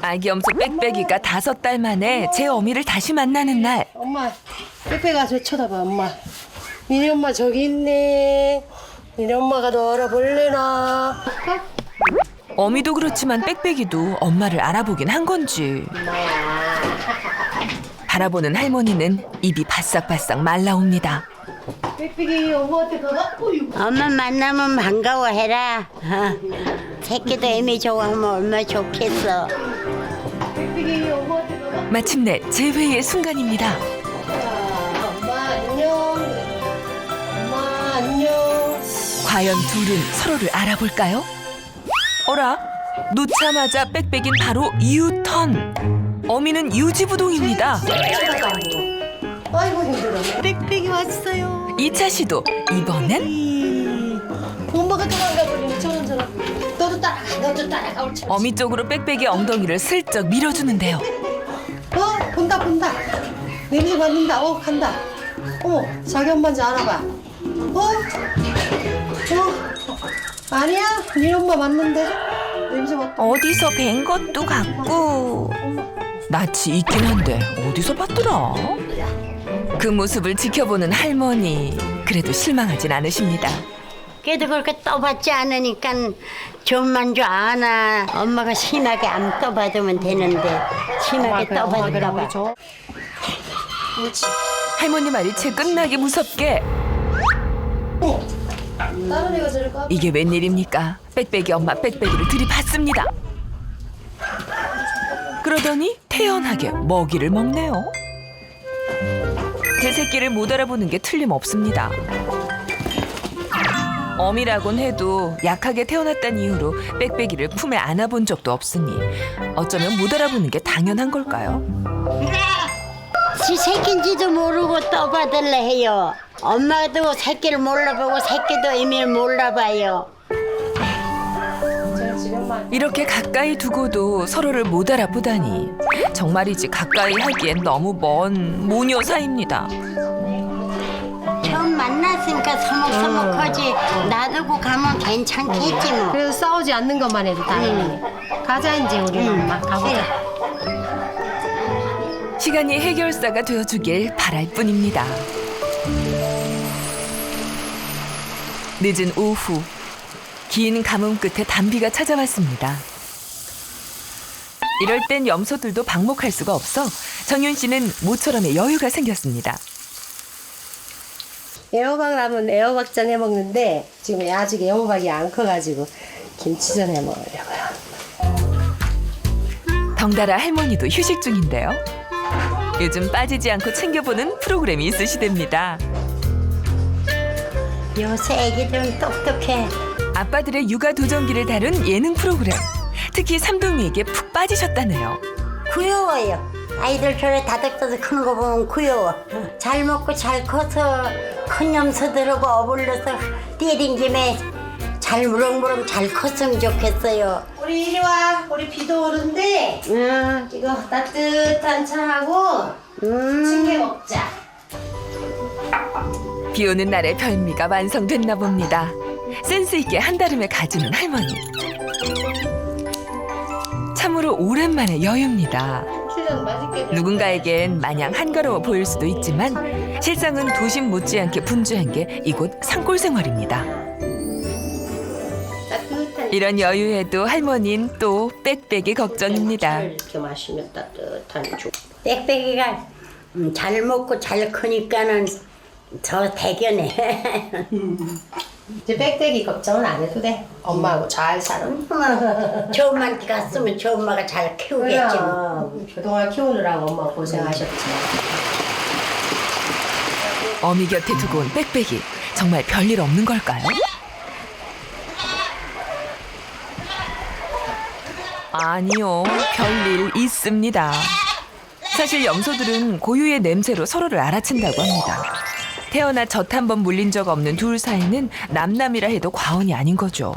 아기 염소 빽빽이가 5달 만에 제 어미를 다시 만나는 날. 엄마, 빽빽아 저 쳐다봐, 엄마. 니네 엄마 저기 있네. 니네 엄마가 너 알아볼래나? 어미도 그렇지만 빽빽이도 엄마를 알아보긴 한 건지. 바라보는 할머니는 입이 바싹바싹 말라옵니다. 빽빽이 엄마한테 가봐. 어이구. 엄마 만나면 반가워해라. 새끼도 애미 좋아하면 얼마나 좋겠어. 빽빽이 엄마한테 가봐. 마침내 재회의 순간입니다. 엄마 안녕. 엄마 안녕. 과연 둘은 서로를 알아볼까요? 어라? 놓자마자 빽빽인 바로 유턴. 어미는 유지부동입니다. 쳐다봐. 아이고 힘들어. 빽빽이 왔어요. 2차 시도. 이번엔 엄마가 도망가 버리네. 저런. 너도 따라가. 너도 따라가. 옳지. 어미 쪽으로 빽빽이 엉덩이를 슬쩍 밀어주는데요. 본다. 냄새 맡는다. 간다. 어머, 자기 엄마인지 알아봐. 아니야? 네 엄마 맞는데? 냄새 맡다. 어디서 뵌 것도 같고. 낯이 있긴 한데 어디서 봤더라? 그 모습을 지켜보는 할머니. 그래도 실망하진 않으십니다. 걔도 그렇게 떠받지 않으니까 좀만 줄 아나. 엄마가 심하게 안 떠받으면 되는데 심하게 떠받을까 봐. 그렇지. 할머니 말이 채 끝나기 무섭게. 다른 애가 저럴까? 이게 웬일입니까? 빽빽이 엄마 빽빽이를 들이받습니다. 그러더니 태연하게 먹이를 먹네요. 제 새끼를 못 알아보는 게 틀림없습니다. 어미라곤 해도 약하게 태어났다는 이유로 빽빽이를 품에 안아본 적도 없으니 어쩌면 못 알아보는 게 당연한 걸까요? 지 새끼인지도 모르고 떠받을래 해요. 엄마도 새끼를 몰라보고 새끼도 애미를 몰라봐요. 이렇게 가까이 두고도 서로를 못 알아보다니 정말이지 가까이 하기엔 너무 먼 모녀 사이입니다. 처음 만났으니까 서먹서먹하지. 놔두고 가면 괜찮겠지 뭐. 그래도 싸우지 않는 것만 해도 다행이네. 가자 이제 우리 엄마 가보자. 시간이 해결사가 되어주길 바랄 뿐입니다. 늦은 오후, 긴 가뭄 끝에 단비가 찾아왔습니다. 이럴 땐 염소들도 방목할 수가 없어 정윤 씨는 모처럼의 여유가 생겼습니다. 애호박 나면 애호박전 해 먹는데 지금 아직 애호박이 안 커가지고 김치전 해 먹으려고요. 덩달아 할머니도 휴식 중인데요. 요즘 빠지지 않고 챙겨보는 프로그램이 있으시답니다. 요새 애기들은 똑똑해. 아빠들의 육아 도전기를 다룬 예능 프로그램. 특히 삼둥이에게 푹 빠지셨다네요. 귀여워요. 아이들 저래 다닥다닥 크는 거 보면 귀여워. 잘 먹고 잘 커서 큰 염소들하고 어울려서 뛰어댕김에 잘 무럭무럭 잘 컸으면 좋겠어요. 우리 이리 와. 우리 비도 오는데 응. 이거 따뜻한 차하고 찌개 먹자. 비 오는 날의 별미가 완성됐나 봅니다. 센스 있게 한다름에 가지는 할머니. 참으로 오랜만의 여유입니다. 김치전 맛있게. 누군가에겐 마냥 한가로워 보일 수도 있지만 실상은 도심 못지않게 분주한 게 이곳 산골 생활입니다. 따뜻한 이런 여유에도 할머니는 또 빽빽이 걱정입니다. 이렇게 마시면 따뜻한 죽. 빽빽이가 잘 먹고 잘 크니까는 저 대견해. 이제 빽빽이 걱정은 안 해도 돼. 엄마하고 잘 살아. 저 엄마한테 갔으면 저 엄마가 잘 키우겠지. 그럼 그동안 키우느라고 엄마 고생하셨지. 어미 곁에 두고 온 빽빽이 정말 별일 없는 걸까요? 아니요, 별일 있습니다. 사실 염소들은 고유의 냄새로 서로를 알아챈다고 합니다. 태어나 젖 한 번 물린 적 없는 둘 사이는 남남이라 해도 과언이 아닌 거죠.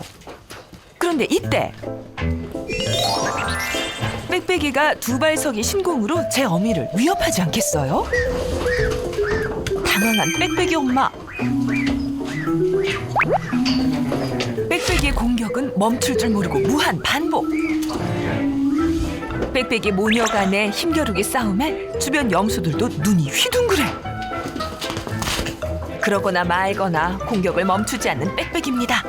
그런데 이때 빽빽이가 두 발석이 신공으로 제 어미를 위협하지 않겠어요? 당황한 빽빽이 엄마. 빽빽이의 공격은 멈출 줄 모르고 무한 반복. 빽빽이 모녀 간의 힘겨루기 싸움에 주변 염소들도 눈이 휘둥그레. 그러거나 말거나 공격을 멈추지 않는 빽빽입니다.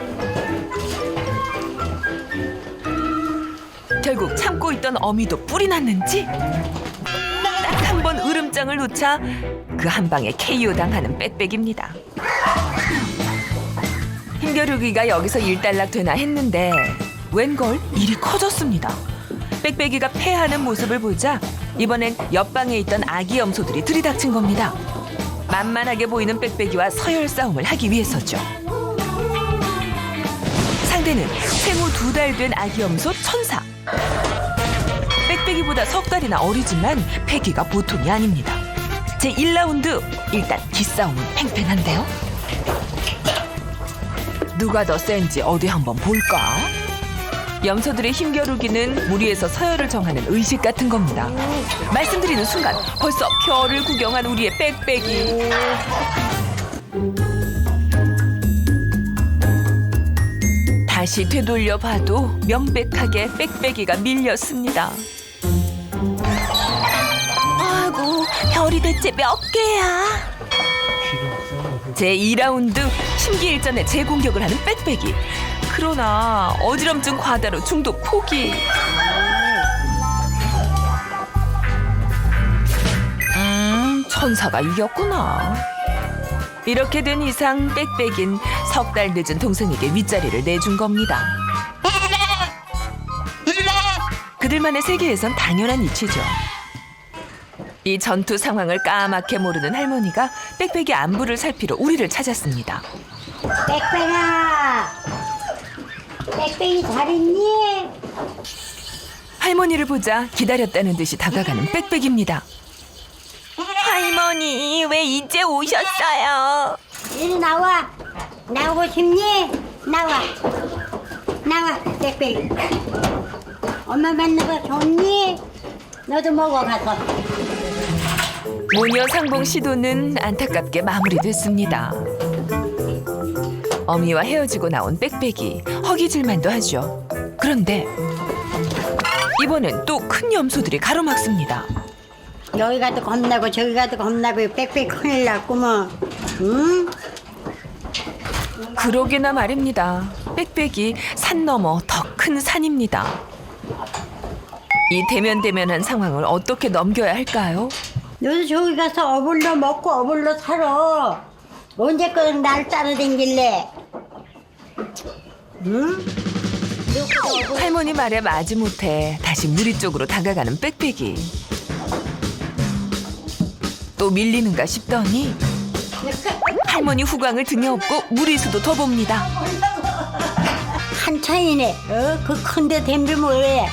결국 참고 있던 어미도 뿔이 났는지 딱 한 번 으름장을 놓자 그 한 방에 KO 당하는 빽빽입니다. 힘겨루기가 여기서 일단락 되나 했는데 웬걸 일이 커졌습니다. 빽빽이가 패하는 모습을 보자 이번엔 옆방에 있던 아기 염소들이 들이닥친 겁니다. 만만하게 보이는 빽빽이와 서열 싸움을 하기 위해서죠. 상대는 생후 2달 된 아기 염소 천사. 빽빽이보다 석 달이나 어리지만 패기가 보통이 아닙니다. 제 1라운드 일단 기싸움은 팽팽한데요. 누가 더 센지 어디 한번 볼까? 염소들의 힘겨루기는 무리에서 서열을 정하는 의식 같은 겁니다. 말씀드리는 순간 벌써 별을 구경한 우리의 빽빽이. 다시 되돌려 봐도 명백하게 빽빽이가 밀렸습니다. 아이고, 별이 대체 몇 개야? 제 2라운드 심기일전에 재공격을 하는 빽빽이. 그러나 어지럼증 과다로 중독 포기. 천사가 이겼구나. 이렇게 된 이상 빽빽인 석 달 늦은 동생에게 윗자리를 내준 겁니다. 그들만의 세계에선 당연한 이치죠. 이 전투 상황을 까맣게 모르는 할머니가 빽빽이 안부를 살피러 우리를 찾았습니다. 빽빽아, 빽빽이 잘 있니? 할머니를 보자 기다렸다는 듯이 다가가는 빽빽입니다. 할머니, 왜 이제 오셨어요? 이리 나와. 나오고 싶니? 나와. 나와, 빽빽이. 엄마 만나서 좋니? 너도 먹어 가서. 모녀 상봉 시도는 안타깝게 마무리됐습니다. 어미와 헤어지고 나온 빽빽이 허기질만도 하죠. 그런데 이번엔 또 큰 염소들이 가로막습니다. 여기 가도 겁나고 저기 가도 겁나고 빽빽 큰일 났구먼. 응? 그러게나 말입니다. 빽빽이 산 넘어 더 큰 산입니다. 이 대면대면한 상황을 어떻게 넘겨야 할까요? 너도 저기 가서 어불러 먹고 어불러 살아. 언제까지 날 따라다닐래? 할머니 말에 마지못해 다시 무리 쪽으로 다가가는 빽빽이. 또 밀리는가 싶더니 할머니 후광을 등에 업고 무리수도 더 봅니다. 한창이네. 그 큰데 댐비면 왜?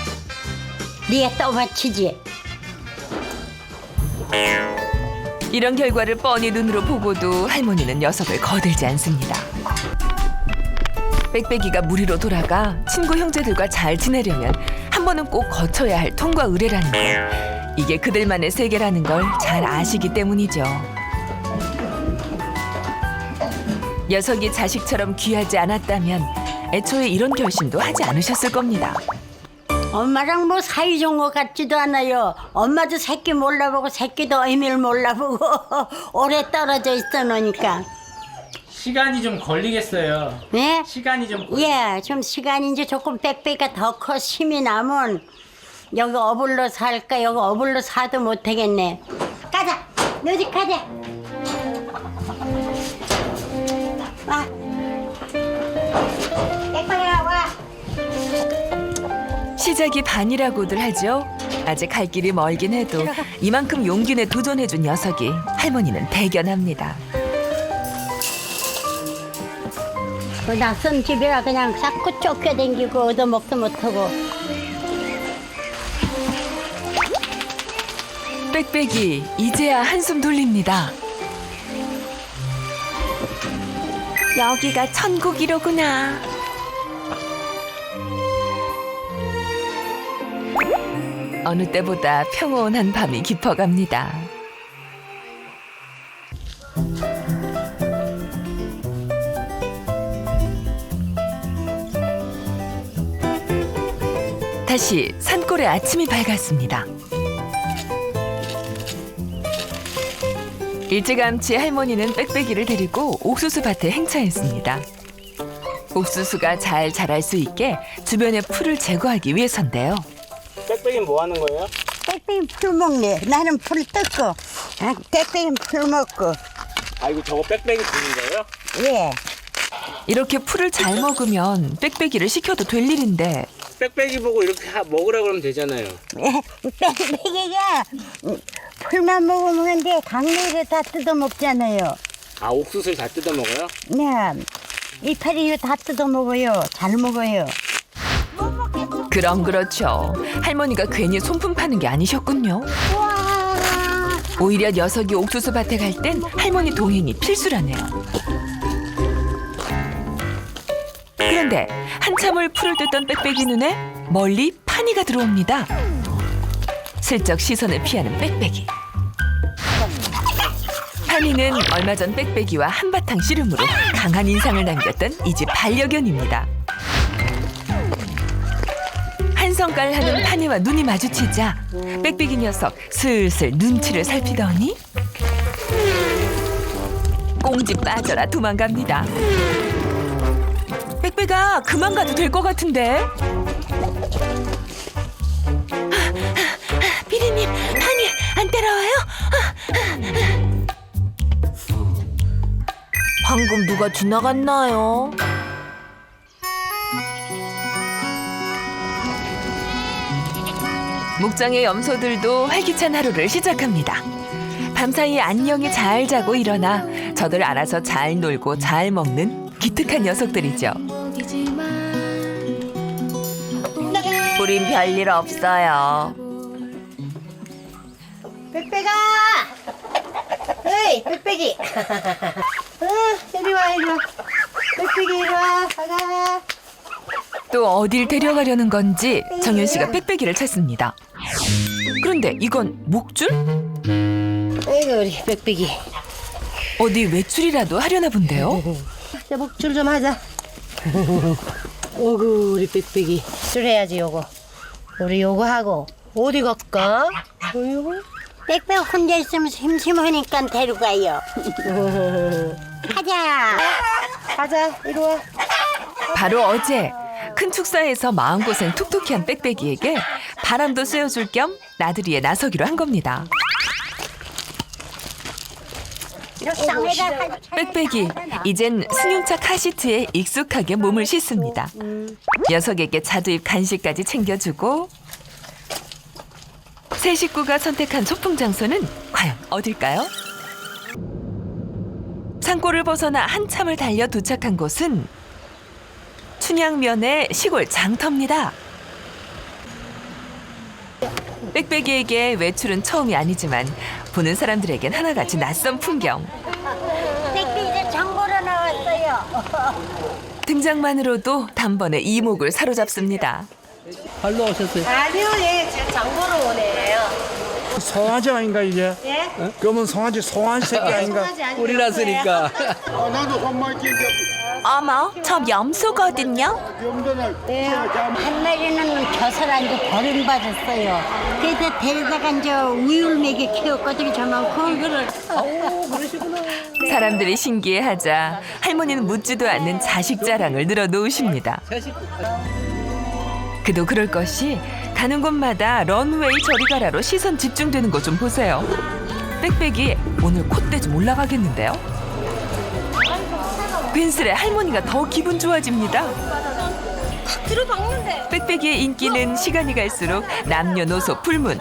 네가 떠받치지. 이런 결과를 뻔히 눈으로 보고도 할머니는 녀석을 거들지 않습니다. 빽빽이가 무리로 돌아가 친구 형제들과 잘 지내려면 한 번은 꼭 거쳐야 할 통과 의례라는 걸, 이게 그들만의 세계라는 걸 잘 아시기 때문이죠. 녀석이 자식처럼 귀하지 않았다면 애초에 이런 결심도 하지 않으셨을 겁니다. 엄마랑 뭐 사이 좋은 것 같지도 않아요. 엄마도 새끼 몰라보고 새끼도 애미를 몰라보고 오래 떨어져 있어 놓으니까. 시간이 좀 걸리겠어요. 네? 시간이 좀 예, 좀 시간이 이제 조금 빽빽이가 더 커 힘이 나면 여기 어불로 살까 여기 어불로 사도 못하겠네. 가자, 너희 집 가자. 와, 빽빽이야 와. 시작이 반이라고들 하죠. 아직 갈 길이 멀긴 해도 이만큼 용기 내 도전해준 녀석이 할머니는 대견합니다. 그 낯선 집이라 그냥 자꾸 쫓겨다니고 얻어먹도 못하고. 빽빽이 이제야 한숨 돌립니다. 여기가 천국이로구나. 어느 때보다 평온한 밤이 깊어갑니다. 다시 산골의 아침이 밝았습니다. 일찌감치 할머니는 빽빽이를 데리고 옥수수 밭에 행차했습니다. 옥수수가 잘 자랄 수 있게 주변의 풀을 제거하기 위해서인데요. 빽빽이 뭐 하는 거예요? 빽빽이 풀 먹네. 나는 풀 뜯고, 빽빽이 풀 먹고. 아, 이거 저거 빽빽이 주는 거예요? 예. 이렇게 풀을 잘 먹으면 빽빽이를 시켜도 될 일인데 빽빽이 보고 이렇게 먹으라 그러면 되잖아요. 빽빽이가 풀만 먹으면 안 돼. 강내를 다 뜯어 먹잖아요. 아, 옥수수를 다 뜯어 먹어요? 네. 이파리를 다 뜯어 먹어요. 잘 먹어요. 그럼 그렇죠. 할머니가 괜히 손품 파는 게 아니셨군요. 오히려 녀석이 옥수수 밭에 갈 땐 할머니 동행이 필수라네요. 그런데 한참을 풀을 뜯던 빽빽이 눈에 멀리 파니가 들어옵니다. 슬쩍 시선을 피하는 빽빽이. 파니는 얼마 전 빽빽이와 한바탕 씨름으로 강한 인상을 남겼던 이 집 반려견입니다. 한 성깔 하는 파니와 눈이 마주치자 빽빽이 녀석 슬슬 눈치를 살피더니 꽁지 빠져라 도망갑니다. 빽빽아 그만 가도 될 것 같은데. 피디님, 파니 안 따라와요? 방금 누가 지나갔나요? 목장의 염소들도 활기찬 하루를 시작합니다. 밤사이 안녕히 잘 자고 일어나 저들 알아서 잘 놀고 잘 먹는 기특한 녀석들이죠. 우린 별일 없어요. 빽빽아! 에이, 빽빽이! 이리 와, 이리 와. 빽빽이 이리 와, 가가. 또 어딜 데려가려는 건지 정현 씨가 빽빽이를 찾습니다. 그런데 이건 목줄? 아이고, 우리 빽빽이. 어디 외출이라도 하려나 본데요. 자, 목줄 좀 하자. 오구, 우리 빽빽이. 줄 해야지, 요거. 우리 요거 하고. 어디 갈까? 요거? 빽빽 혼자 있으면 심심하니까 데려가요. 가자. 가자, 이리 와. 바로 어제 큰 축사에서 마음고생 툭툭히 한 빽빽이에게 바람도 쐬어줄 겸 나들이에 나서기로 한 겁니다. 빽빽이 이젠 승용차 카시트에 익숙하게 몸을 싣습니다. 녀석에게 자두잎 간식까지 챙겨주고 새 식구가 선택한 소풍 장소는 과연 어딜까요? 산골을 벗어나 한참을 달려 도착한 곳은 춘향면의 시골 장터입니다. 빽빽이에게 외출은 처음이 아니지만 보는 사람들에겐 하나같이 낯선 풍경. 이제 장보러 나왔어요. 등장만으로도 단번에 이목을 사로잡습니다. 발로 오셨어요? 아니요, 예, 지금 장보러 오네요. 송아지 아닌가 이게? 예? 그러면 송아지 새끼 아닌가? 송아지 아니고 꿀이 났으니까. 어머, 저 염소거든요. 한 마리는 겨설한테 버림받았어요. 그래서 데려다가 이제 우유를 먹여 키웠거든요. 저만큼. 그걸. 사람들이 신기해하자 할머니는 묻지도 않는 자식 자랑을 늘어놓으십니다. 그도 그럴 것이 가는 곳마다 런웨이 저리 가라로 시선 집중되는 것 좀 보세요. 빽빽이 오늘 콧대 좀 올라가겠는데요? 괜스레 할머니가 더 기분 좋아집니다. 빽빽이의 인기는 시간이 갈수록 남녀노소 불문.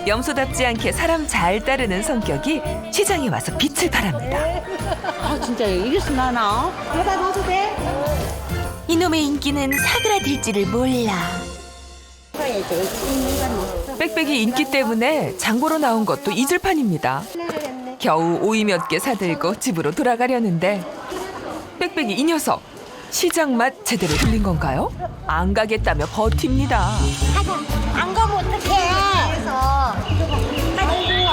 염소답지 않게 사람 잘 따르는 성격이 시장에 와서 빛을 발합니다. 아, 진짜 이래서 나나? 여기다 넣어도 돼? 이놈의 인기는 사그라들지를 몰라. 빽빽이 인기 때문에 장보러 나온 것도 잊을 판입니다. 겨우 오이 몇 개 사들고 집으로 돌아가려는데 빽빽이 이 녀석 시장 맛 제대로 들린 건가요? 안 가겠다며 버팁니다. 안 가면 어떡해. 그래서.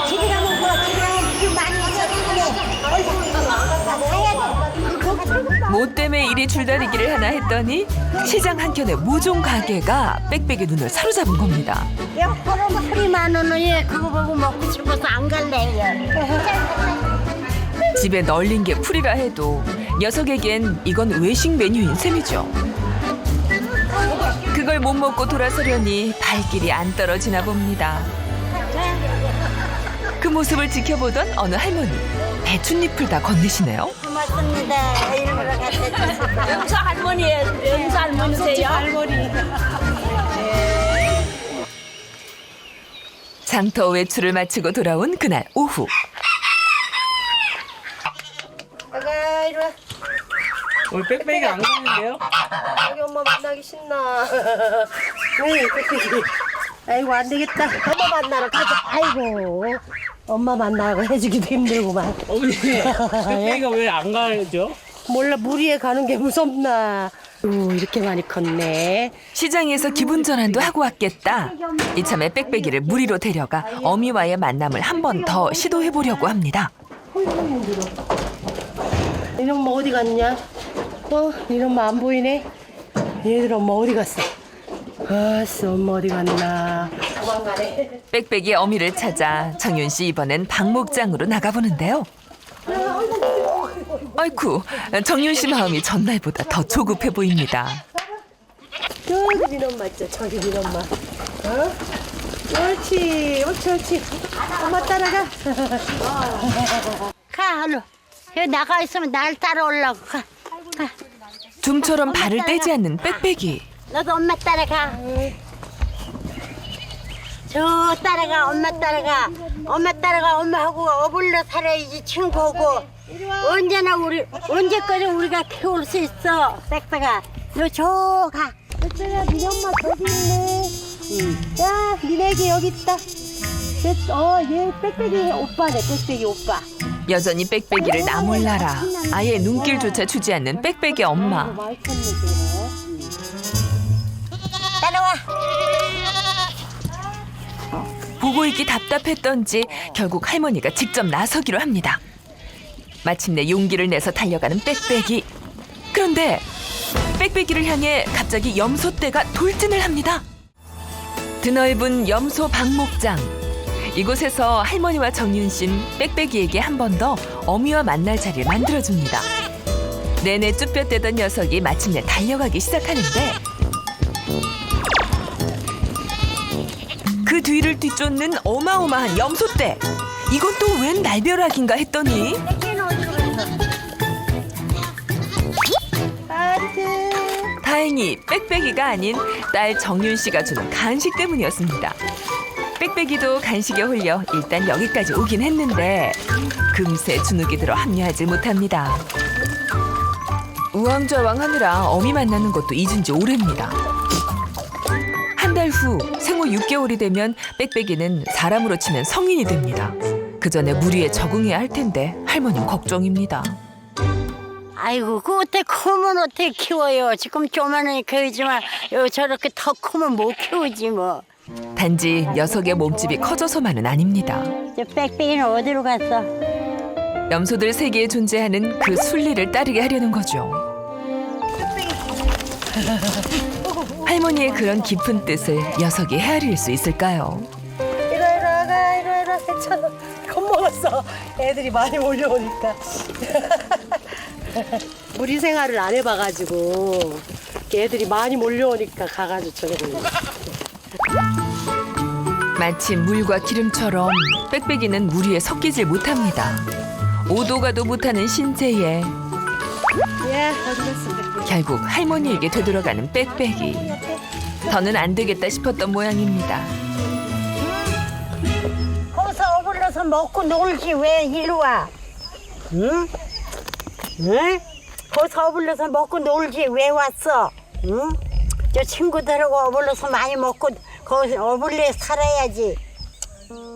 집에 가면 뭐, 집에 가면 그 많이 있었는데. 뭐 때문에 이리 줄다리기를 하나 했더니 시장 한켠의 모종 가게가 빽빽이 눈을 사로잡은 겁니다. 옆으로 풀이 많으면 예, 그거 보고 먹고 싶어서 안 갈래요. 집에 널린 게 풀이라 해도 녀석에겐 이건 외식 메뉴인 셈이죠. 그걸 못 먹고 돌아서려니 발길이 안 떨어지나 봅니다. 그 모습을 지켜보던 어느 할머니, 배춧잎을 다 건네시네요. 고맙습니다. 일부러 갖다 주셔서. 염소 할머니예요. 염소 할머니세요? 장터 외출을 마치고 돌아온 그날 오후. 아가, 이리 와. 오늘 빽빽이가 안 가는데요? 여기 엄마 만나기 신나. 왜, 빽빽이. 아이고, 안 되겠다. 엄마 만나러 가자. 아이고. 엄마 만나고 해주기도 힘들구만. 어머니, 빽빽이가 왜 안 가죠? 몰라, 물 위에 가는 게 무섭나. 이렇게 많이 컸네. 시장에서 기분 전환도 하고 왔겠다. 이참에 빽빽이를 무리로 데려가 어미와의 만남을 한 번 더 시도해보려고 합니다. 이런 엄마 어디 갔냐? 이런 엄마 안 보이네? 얘들 엄마 어디 갔어? 아씨, 엄마 어디 갔나? 도망가네. 빽빽이 어미를 찾아 정윤 씨 이번엔 박목장으로 나가보는데요. 아이쿠, 정윤 씨 마음이 전날보다 더 조급해 보입니다. 저기 네 엄마 있죠? 저기 네 엄마. 어? 옳지, 옳지, 옳지. 엄마 따라가. 가, 얼른. 여기 나가 있으면 날 따라오려고. 가. 좀처럼 발을 떼지 않는 빽빽이. 너도 엄마 따라가. 저 따라가, 엄마 따라가. 엄마 따라가, 엄마하고 어불러 살아야지, 친구하고. 언제까지 우리가 키울 수 있어, 빽빽아. 너 저 가. 빽빽아, 네 엄마 저기 있네. 야, 니네기 여기 있다. 얘 빽빽이 오빠네, 빽빽이 오빠. 여전히 빽빽이를 나 몰라라. 아예 눈길조차 주지 않는 빽빽이 엄마. 많이 컸네, 지금. 따라와. 보고 있기 답답했던지 결국 할머니가 직접 나서기로 합니다. 마침내 용기를 내서 달려가는 빽빽이. 그런데 빽빽이를 향해 갑자기 염소떼가 돌진을 합니다. 드넓은 염소 방목장. 이곳에서 할머니와 정윤 씨는 빽빽이에게 한 번 더 어미와 만날 자리를 만들어줍니다. 내내 쭈뼛대던 녀석이 마침내 달려가기 시작하는데 그 뒤를 뒤쫓는 어마어마한 염소떼. 이건 또 웬 날벼락인가 했더니 걔는 어디 다행히 빽빽이가 아닌 딸 정윤 씨가 주는 간식 때문이었습니다. 빽빽이도 간식에 홀려 일단 여기까지 오긴 했는데 금세 주눅이 들어 합류하지 못합니다. 우왕좌왕하느라 어미 만나는 것도 잊은 지 오래입니다. 한 달 후 생후 6개월이 되면 빽빽이는 사람으로 치면 성인이 됩니다. 그 전에 무리에 적응해야 할 텐데 할머니는 걱정입니다. 아이고, 그 어때 크면 어떻게 키워요? 지금 조만하니 키우지만 저렇게 더 크면 못 키우지 뭐. 단지 녀석의 몸집이 커져서만은 아닙니다. 저 빽빽이는 어디로 갔어? 염소들 세계에 존재하는 그 순리를 따르게 하려는 거죠. 할머니의 그런 깊은 뜻을 녀석이 헤아릴 수 있을까요? 이리와 괜찮아. 겁먹었어. 애들이 많이 몰려오니까. 무리 생활을 안 해봐가지고 애들이 많이 몰려오니까 가가지고 저래. 마치 물과 기름처럼 빽빽이는 무리에 섞이질 못합니다. 오도 가도 못하는 신재에 예, 어디 갔어? 결국 할머니에게 되돌아가는 빽빽이. 더는 안 되겠다 싶었던 모양입니다. 거기서 어불러서 먹고 놀지 왜 일로 와? 응? 응? 거기서 어불러서 먹고 놀지 왜 왔어? 응? 저 친구들하고 어불러서 많이 먹고 거기서 어불러에 살아야지.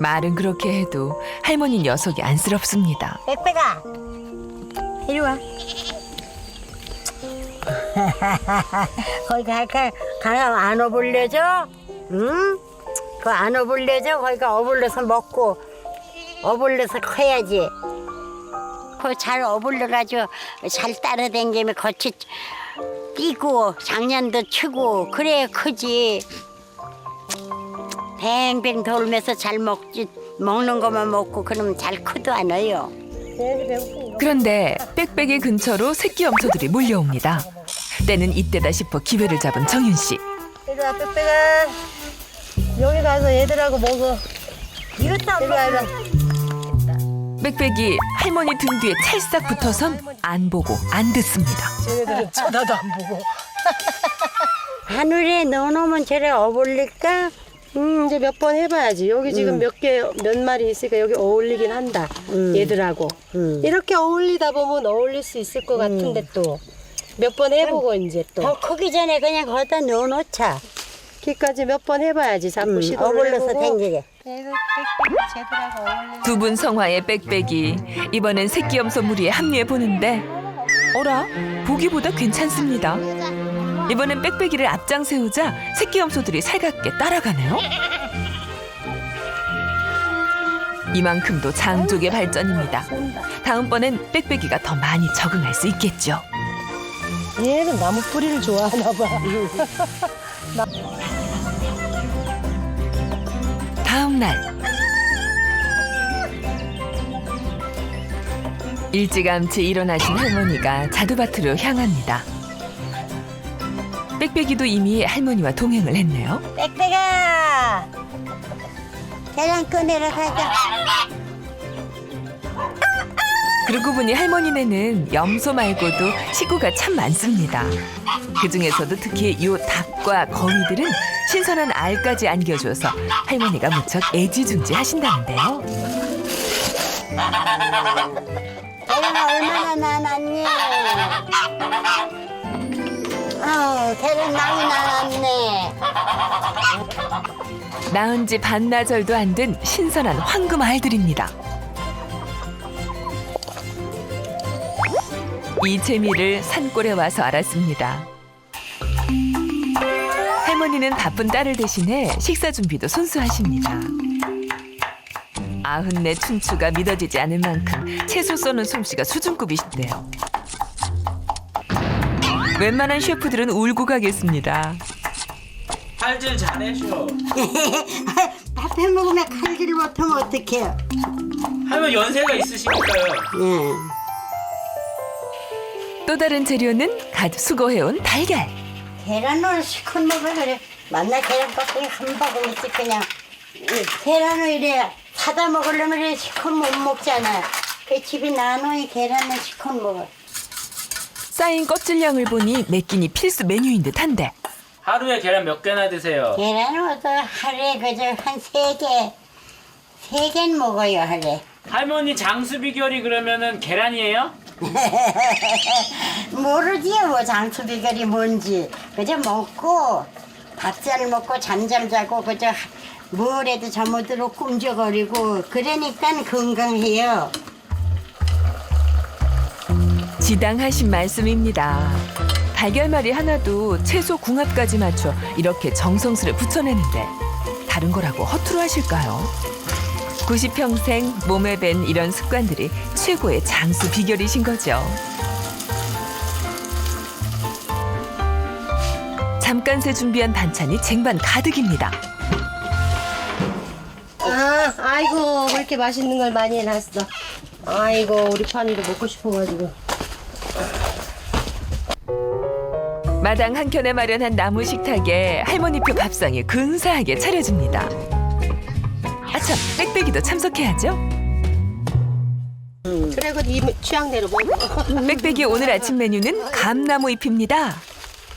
말은 그렇게 해도 할머니 녀석이 안쓰럽습니다. 빽빽아, 이리 와. 거기 가가 안 어불려줘? 응? 그거 안 어불려줘? 거기가 어불러서 먹고 어불러서 커야지. 그거 잘 어불려가지고 잘 따라다니면 같이 뛰고 장난도 치고 그래야 크지. 뱅뱅 돌면서 잘 먹지, 먹는 것만 먹고 그러면 잘 크도 않아요. 그런데 빽빽이 근처로 새끼 염소들이 몰려옵니다. 때는 이때다 싶어 기회를 잡은 정윤 씨. 이리와 빽빽아. 여기 가서 애들하고 먹어. 이것도 안 먹어. 빽빽이 할머니 등 뒤에 찰싹 붙어선 안 보고 안 듣습니다. 쟤네들은 쳐다도 안 보고. 하늘에 넣어놓으면 저래 어울릴까? 이제 몇 번 해봐야지. 여기 지금 몇 마리 있으니까 여기 어울리긴 한다. 얘들하고. 이렇게 어울리다 보면 어울릴 수 있을 것 같은데 또. 몇 번 해보고 이제 또. 더 크기 전에 그냥 거기다 넣어놓자. 기까지 몇 번 해봐야지. 자꾸 시도를 어울려서 해보고. 댕기게. 두 분 성화의 빽빽이 이번엔 새끼 염소 무리에 합류해 보는데 어라? 보기보다 괜찮습니다. 이번엔 빽빽이를 앞장 세우자 새끼 염소들이 살갑게 따라가네요. 이만큼도 장족의 발전입니다. 다음번엔 빽빽이가 더 많이 적응할 수 있겠죠. 얘는 나무 뿌리를 좋아하나 봐. 다음 날 일찌감치 일어나신 할머니가 자두밭으로 향합니다. 빽빽이도 이미 할머니와 동행을 했네요. 빽빽아, 계란 꺼내러 가자. 그러고 보니 할머니네는 염소 말고도 식구가 참 많습니다. 그중에서도 특히 요 닭과 거미들은 신선한 알까지 안겨줘서 할머니가 무척 애지중지 하신다는데요. 계란 얼마나 나눴니? 계란 많이 나눴네. 낳은 지 반나절도 안 된 신선한 황금 알들입니다. 이 재미를 산골에 와서 알았습니다. 할머니는 바쁜 딸을 대신해 식사 준비도 손수하십니다. 94 춘추가 믿어지지 않을 만큼 채소 써는 솜씨가 수준급이신데요. 웬만한 셰프들은 울고 가겠습니다. 칼질 잘해쇼. 밥 해먹으면 칼질 못하면 어떡해요? 할머니 연세가 있으시니까요. 또 다른 재료는 가득 수거해온 달걀. 계란을 시컷 먹으려 그래. 만날 계란밖에 한 바구니씩 그냥. 계란을 이래 사다 먹으려면 이래 시컷 못 먹잖아. 그 집이 나눠이 계란을 시컷 먹어. 쌓인 껍질량을 보니 매 끼니 필수 메뉴인 듯한데 하루에 계란 몇 개나 드세요? 계란은 하루에 그저 한 3개, 3개는 먹어요, 하루에. 할머니 장수 비결이 그러면은 계란이에요? 모르지요, 뭐 장수 비결이 뭔지. 그저 먹고, 밥 잘 먹고, 잠 잘 자고, 그저 뭘 해도 잠못들어 꿈쩍거리고, 그러니까 건강해요. 지당하신 말씀입니다. 달걀말이 하나도 채소 궁합까지 맞춰 이렇게 정성스레 붙여내는데 다른 거라고 허투루 하실까요? 90평생 몸에 밴 이런 습관들이 최고의 장수 비결이신 거죠. 잠깐 새 준비한 반찬이 쟁반 가득입니다. 아이고 왜 이렇게 맛있는 걸 많이 해놨어. 아이고 우리 판이도 먹고 싶어가지고. 마당 한켠에 마련한 나무 식탁에 할머니표 밥상이 근사하게 차려집니다. 아참, 빽빽이도 참석해야죠. 그래 이 취향대로 먹어. 빽빽이 오늘 아침 메뉴는 감나무 잎입니다.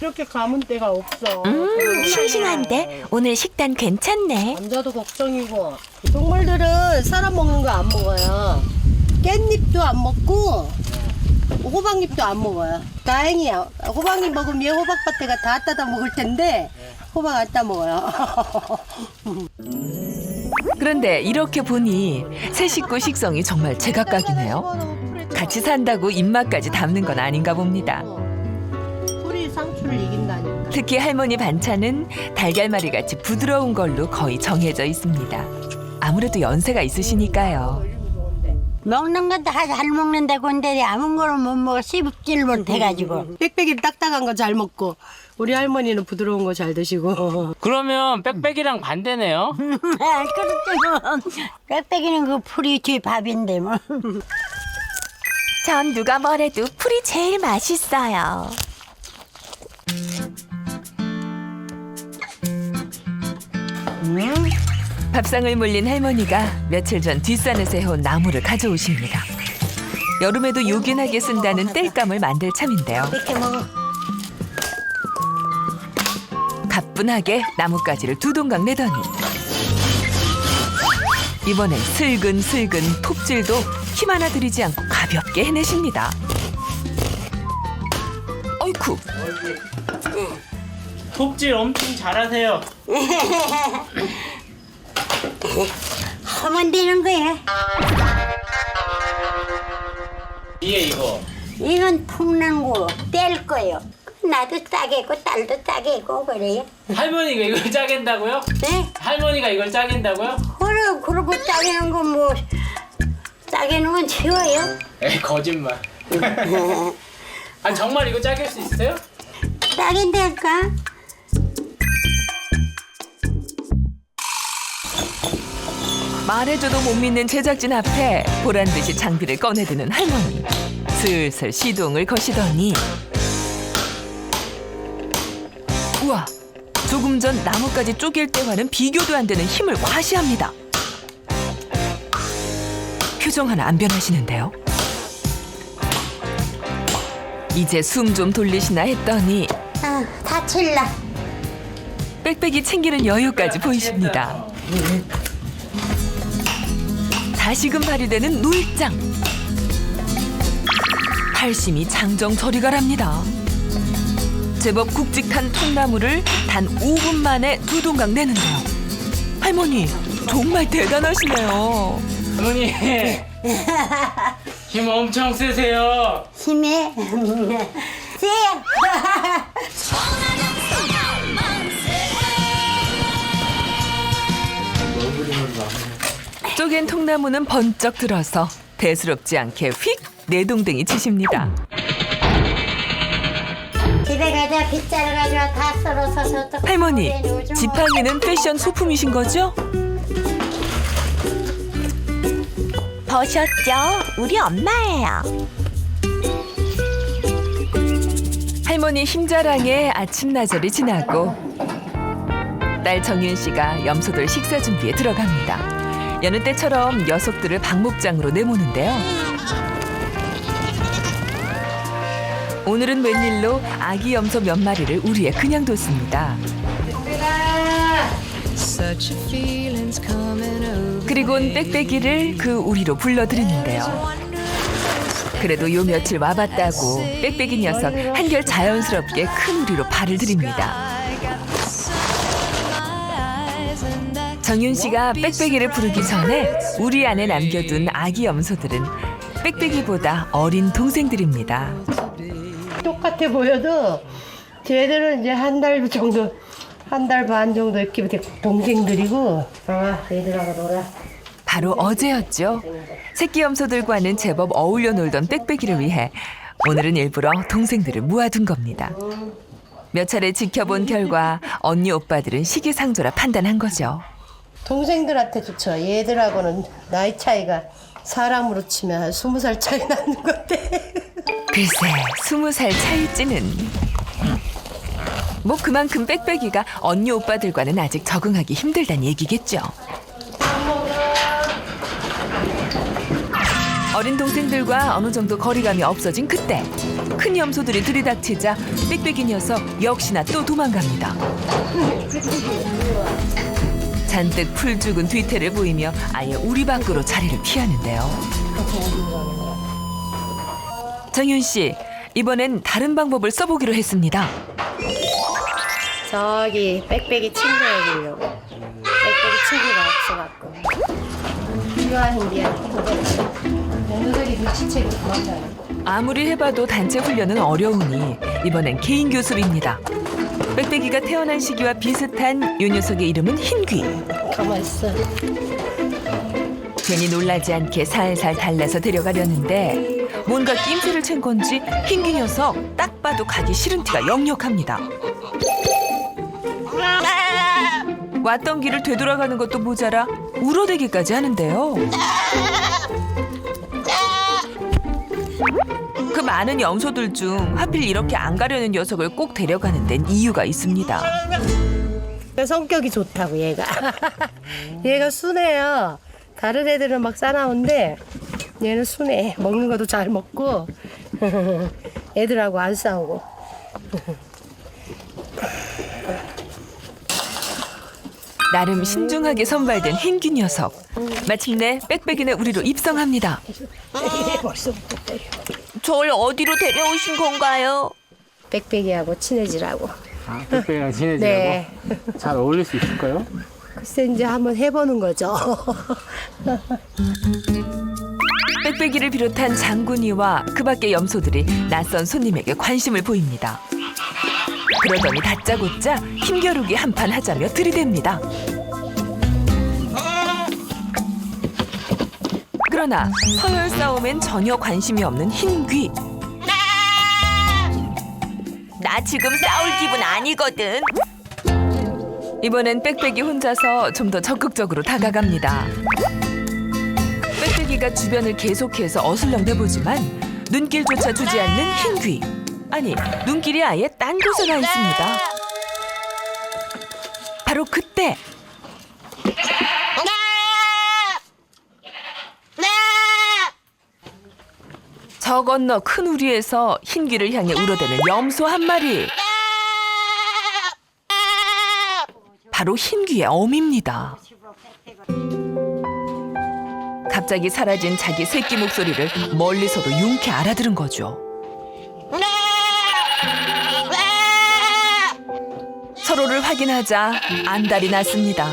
이렇게 감은 데가 없어. 싱싱한데 오늘 식단 괜찮네. 남자도 걱정이고. 동물들은 사람 먹는 거 안 먹어요. 깻잎도 안 먹고 호박잎도 안 먹어요. 다행이야. 호박잎 먹으면 호박밭에가 다 따다 먹을 텐데 호박 안 따 먹어요. 그런데 이렇게 보니 새 식구 식성이 정말 제각각이네요. 같이 산다고 입맛까지 담는 건 아닌가 봅니다. 풀이 상추를 이긴다니까. 특히 할머니 반찬은 달걀말이 같이 부드러운 걸로 거의 정해져 있습니다. 아무래도 연세가 있으시니까요. 먹는 건 다 잘 먹는다고 근데 아무 거를 못 먹어. 씹질 못해가지고. 빽빽이 딱딱한 거 잘 먹고 우리 할머니는 부드러운 거 잘 드시고. 그러면 빽빽이랑 반대네요. 그렇죠. 빽빽이는 그 풀이 뒤 밥인데 뭐. 전 누가 뭐래도 풀이 제일 맛있어요. 밥상을 물린 할머니가 며칠 전 뒷산에서 해온 나무를 가져오십니다. 여름에도 요긴하게 쓴다는 땔감을 만들 참인데요. 이렇게 먹어. 가뿐하게 나뭇가지를 2동강 내더니 이번엔 슬근슬근 톱질도 힘 하나 들이지 않고 가볍게 해내십니다. 어이쿠, 톱질 엄청 잘하세요. 하면 되는 거야. 이거. 이건 통나무 뗄 거요. 나도 싸게고 딸도 싸게고 그래요. 할머니가 이걸 짜겠다고요? 네? 할머니가 이걸 짜겠다고요? 그러고 짜게는 건 뭐 짜게는 건 쉬워요. 에이 거짓말. 아니 정말 이거 짜길 수 있어요? 짜긴다니까. 말해줘도 못 믿는 제작진 앞에 보란듯이 장비를 꺼내드는 할머니. 슬슬 시동을 거시더니 우와, 조금 전 나뭇가지 쪼갤 때와는 비교도 안 되는 힘을 과시합니다. 표정 하나 안 변하시는데요. 이제 숨 좀 돌리시나 했더니 다칠라. 빽빽이 챙기는 여유까지 보이십니다. 다시금 발휘되는 노익장. 팔심이 장정 저리가랍니다. 제법 굵직한 통나무를 단 5분 만에 2동강 내는데요. 할머니, 정말 대단하시네요. 할머니 힘 엄청 세세요. 힘에 세요. 쪼갠 통나무는 번쩍 들어서 대수롭지 않게 휙 내동댕이 치십니다. 집에 가자 빗자루 가져와 다 썰어서 저쪽. 할머니, 지팡이는 패션 소품이신 거죠? 버셨죠? 우리 엄마예요. 할머니 힘자랑에 아침나절이 지나고 딸 정윤 씨가 염소들 식사 준비에 들어갑니다. 여느 때처럼 녀석들을 방목장으로 내모는데요. 오늘은 웬일로 아기 염소 몇 마리를 우리에 그냥 뒀습니다. 그리곤 빽빽이를 그 우리로 불러들이는데요. 그래도 요 며칠 와봤다고 빽빽이 녀석 한결 자연스럽게 큰 우리로 발을 들입니다. 정윤 씨가 빽빽이를 부르기 전에 우리 안에 남겨둔 아기 염소들은 빽빽이보다 어린 동생들입니다. 똑같아 보여도 쟤들은 이제 한 달 정도, 한 달 반 정도 이렇게 동생들이고, 얘들하고 놀아. 바로 어제였죠. 새끼 염소들과는 제법 어울려 놀던 빽빽이를 위해 오늘은 일부러 동생들을 모아둔 겁니다. 몇 차례 지켜본 결과 언니 오빠들은 시기상조라 판단한 거죠. 동생들한테 좋죠. 얘들하고는 나이 차이가 사람으로 치면 한 20살 차이 나는 건데. 글쎄 20살 차이찌는 뭐 그만큼 빽빽이가 언니 오빠들과는 아직 적응하기 힘들단 얘기겠죠. 어린 동생들과 어느 정도 거리감이 없어진 그때 큰 염소들이 들이닥치자 빽빽이 녀석 역시나 또 도망갑니다. 잔뜩 풀 죽은 뒤태를 보이며 아예 우리 밖으로 자리를 피하는데요. 정윤 씨, 이번엔 다른 방법을 써보기로 했습니다. 저기 빽빽이 친구해주려고. 빽빽이 친구가 없어갖고. 필요한 일이야. 녀석이 눈치채고 도망가요. 아무리 해봐도 단체 훈련은 어려우니 이번엔 개인 교습입니다. 빽빽이가 태어난 시기와 비슷한 요 녀석의 이름은 흰귀. 가만 있어. 괜히 놀라지 않게 살살 달래서 데려가려는데 뭔가 낌새를 챈 건지 흰귀 녀석 딱 봐도 가기 싫은 티가 역력합니다. 왔던 길을 되돌아가는 것도 모자라 울어대기까지 하는데요. 그 많은 염소들 중 하필 이렇게 안 가려는 녀석을 꼭 데려가는 데는 이유가 있습니다. 성격이 좋다고 얘가. 얘가 순해요. 다른 애들은 막 싸나운데 얘는 순해. 먹는 것도 잘 먹고 애들하고 안 싸우고. 나름 신중하게 선발된 흰귀 녀석. 마침내 빽빽이네 우리로 입성합니다. 절 어디로 데려오신 건가요? 빽빽이하고 친해지라고. 아, 빽빽이랑 친해지라고? 네. 잘 어울릴 수 있을까요? 글쎄 이제 한번 해보는 거죠. 빽빽이를 비롯한 장군이와 그 밖의 염소들이 낯선 손님에게 관심을 보입니다. 그러더니 다짜고짜 힘겨루기 한판 하자며 들이댑니다. 그러나 서열 싸움엔 전혀 관심이 없는 흰귀. 나 지금 싸울 기분 아니거든. 이번엔 빽빽이 혼자서 좀 더 적극적으로 다가갑니다. 빽빽이가 주변을 계속해서 어슬렁대보지만 눈길조차 주지 않는 흰귀. 아니, 눈길이 아예 딴 곳에 가 있습니다. 바로 그때 저 건너 큰 우리에서 흰귀를 향해 울어대는 염소 한 마리. 바로 흰귀의 어미입니다. 갑자기 사라진 자기 새끼 목소리를 멀리서도 용케 알아들은 거죠. 서로를 확인하자 안달이 났습니다.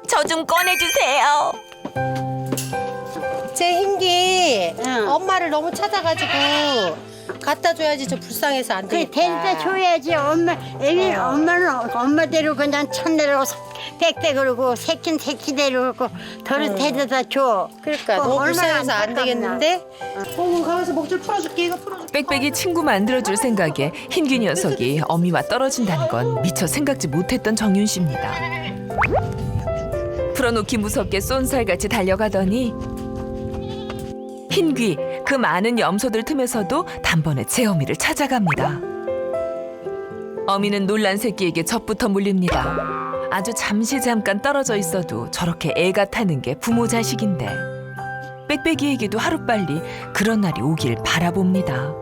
저 좀 꺼내주세요. 제 흰기 응. 엄마를 너무 찾아가지고 갖다 줘야지 저 불쌍해서 안 그 되겠다. 데려다 줘야지. 엄마는 엄마대로 그냥 천내라고 빽빽 그러고 새끼는 새끼대로 그러고 덜 데려다 줘. 그러니까 그거 너무 얼마나 불쌍해서 안 안타깝나. 되겠는데. 가면서 목줄 풀어줄게. 이거 풀어줄게. 빽빽이 친구 만들어줄 생각에 흰귀 녀석이 어미와 떨어진다는 건 미처 생각지 못했던 정윤 씨입니다. 풀어놓기 무섭게 쏜살같이 달려가더니 흰귀 그 많은 염소들 틈에서도 단번에 제 어미를 찾아갑니다. 어미는 놀란 새끼에게 젖부터 물립니다. 아주 잠깐 떨어져 있어도 저렇게 애가 타는 게 부모 자식인데 빽빽이에게도 하루빨리 그런 날이 오길 바라봅니다.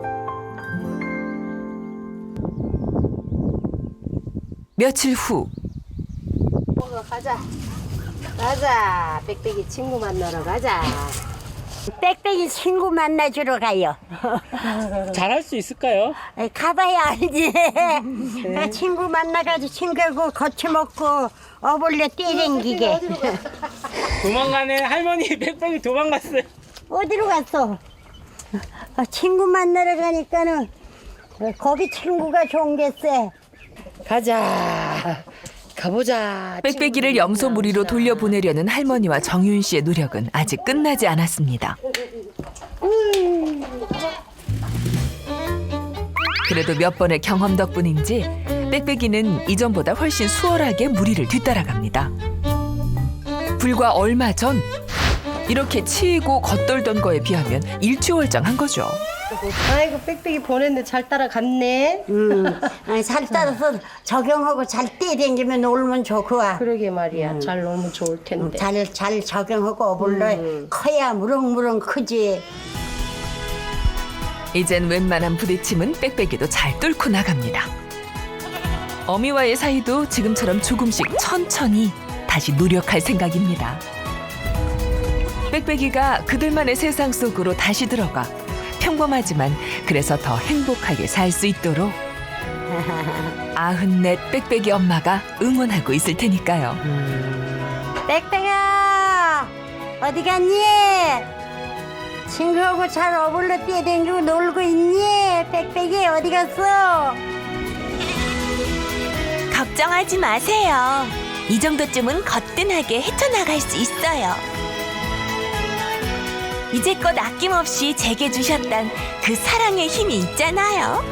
며칠 후 가자. 가자. 빽빽이 친구 만나러 가자. 빽빽이 친구 만나주러 가요. 잘할 수 있을까요? 가봐야 알지. 친구 만나가지고 친구하고 거치 먹고 어벌레 뛰댕기게. 도망가네. 할머니 빽빽이 도망갔어요. 어디로 갔어? 친구 만나러 가니까는 거기 친구가 좋은 게쎄. 가자. 가보자. 빽빽이를 염소무리로 돌려보내려는 할머니와 정윤 씨의 노력은 아직 끝나지 않았습니다. 그래도 몇 번의 경험 덕분인지 빽빽이는 이전보다 훨씬 수월하게 무리를 뒤따라갑니다. 불과 얼마 전 이렇게 치이고 겉돌던 거에 비하면 일취월장한 거죠. 아이고 빽빽이 보냈는데 잘 따라갔네. 잘 따라서 적용하고 잘 뛰댕기면 놀면 좋고. 그러게 말이야. 잘 놀면 좋을 텐데. 잘 적용하고 어벌레 커야 무럭무럭 크지. 이젠 웬만한 부딪힘은 빽빽이도 잘 뚫고 나갑니다. 어미와의 사이도 지금처럼 조금씩 천천히 다시 노력할 생각입니다. 빽빽이가 그들만의 세상 속으로 다시 들어가 평범하지만 그래서 더 행복하게 살 수 있도록 94 빽빽이 엄마가 응원하고 있을 테니까요. 빽빽아 어디 갔니? 친구하고 잘 어벌레 뛰어댕기고 놀고 있니? 빽빽이 어디 갔어? 걱정하지 마세요. 이 정도쯤은 거뜬하게 헤쳐나갈 수 있어요. 이제껏 아낌없이 제게 주셨던 그 사랑의 힘이 있잖아요.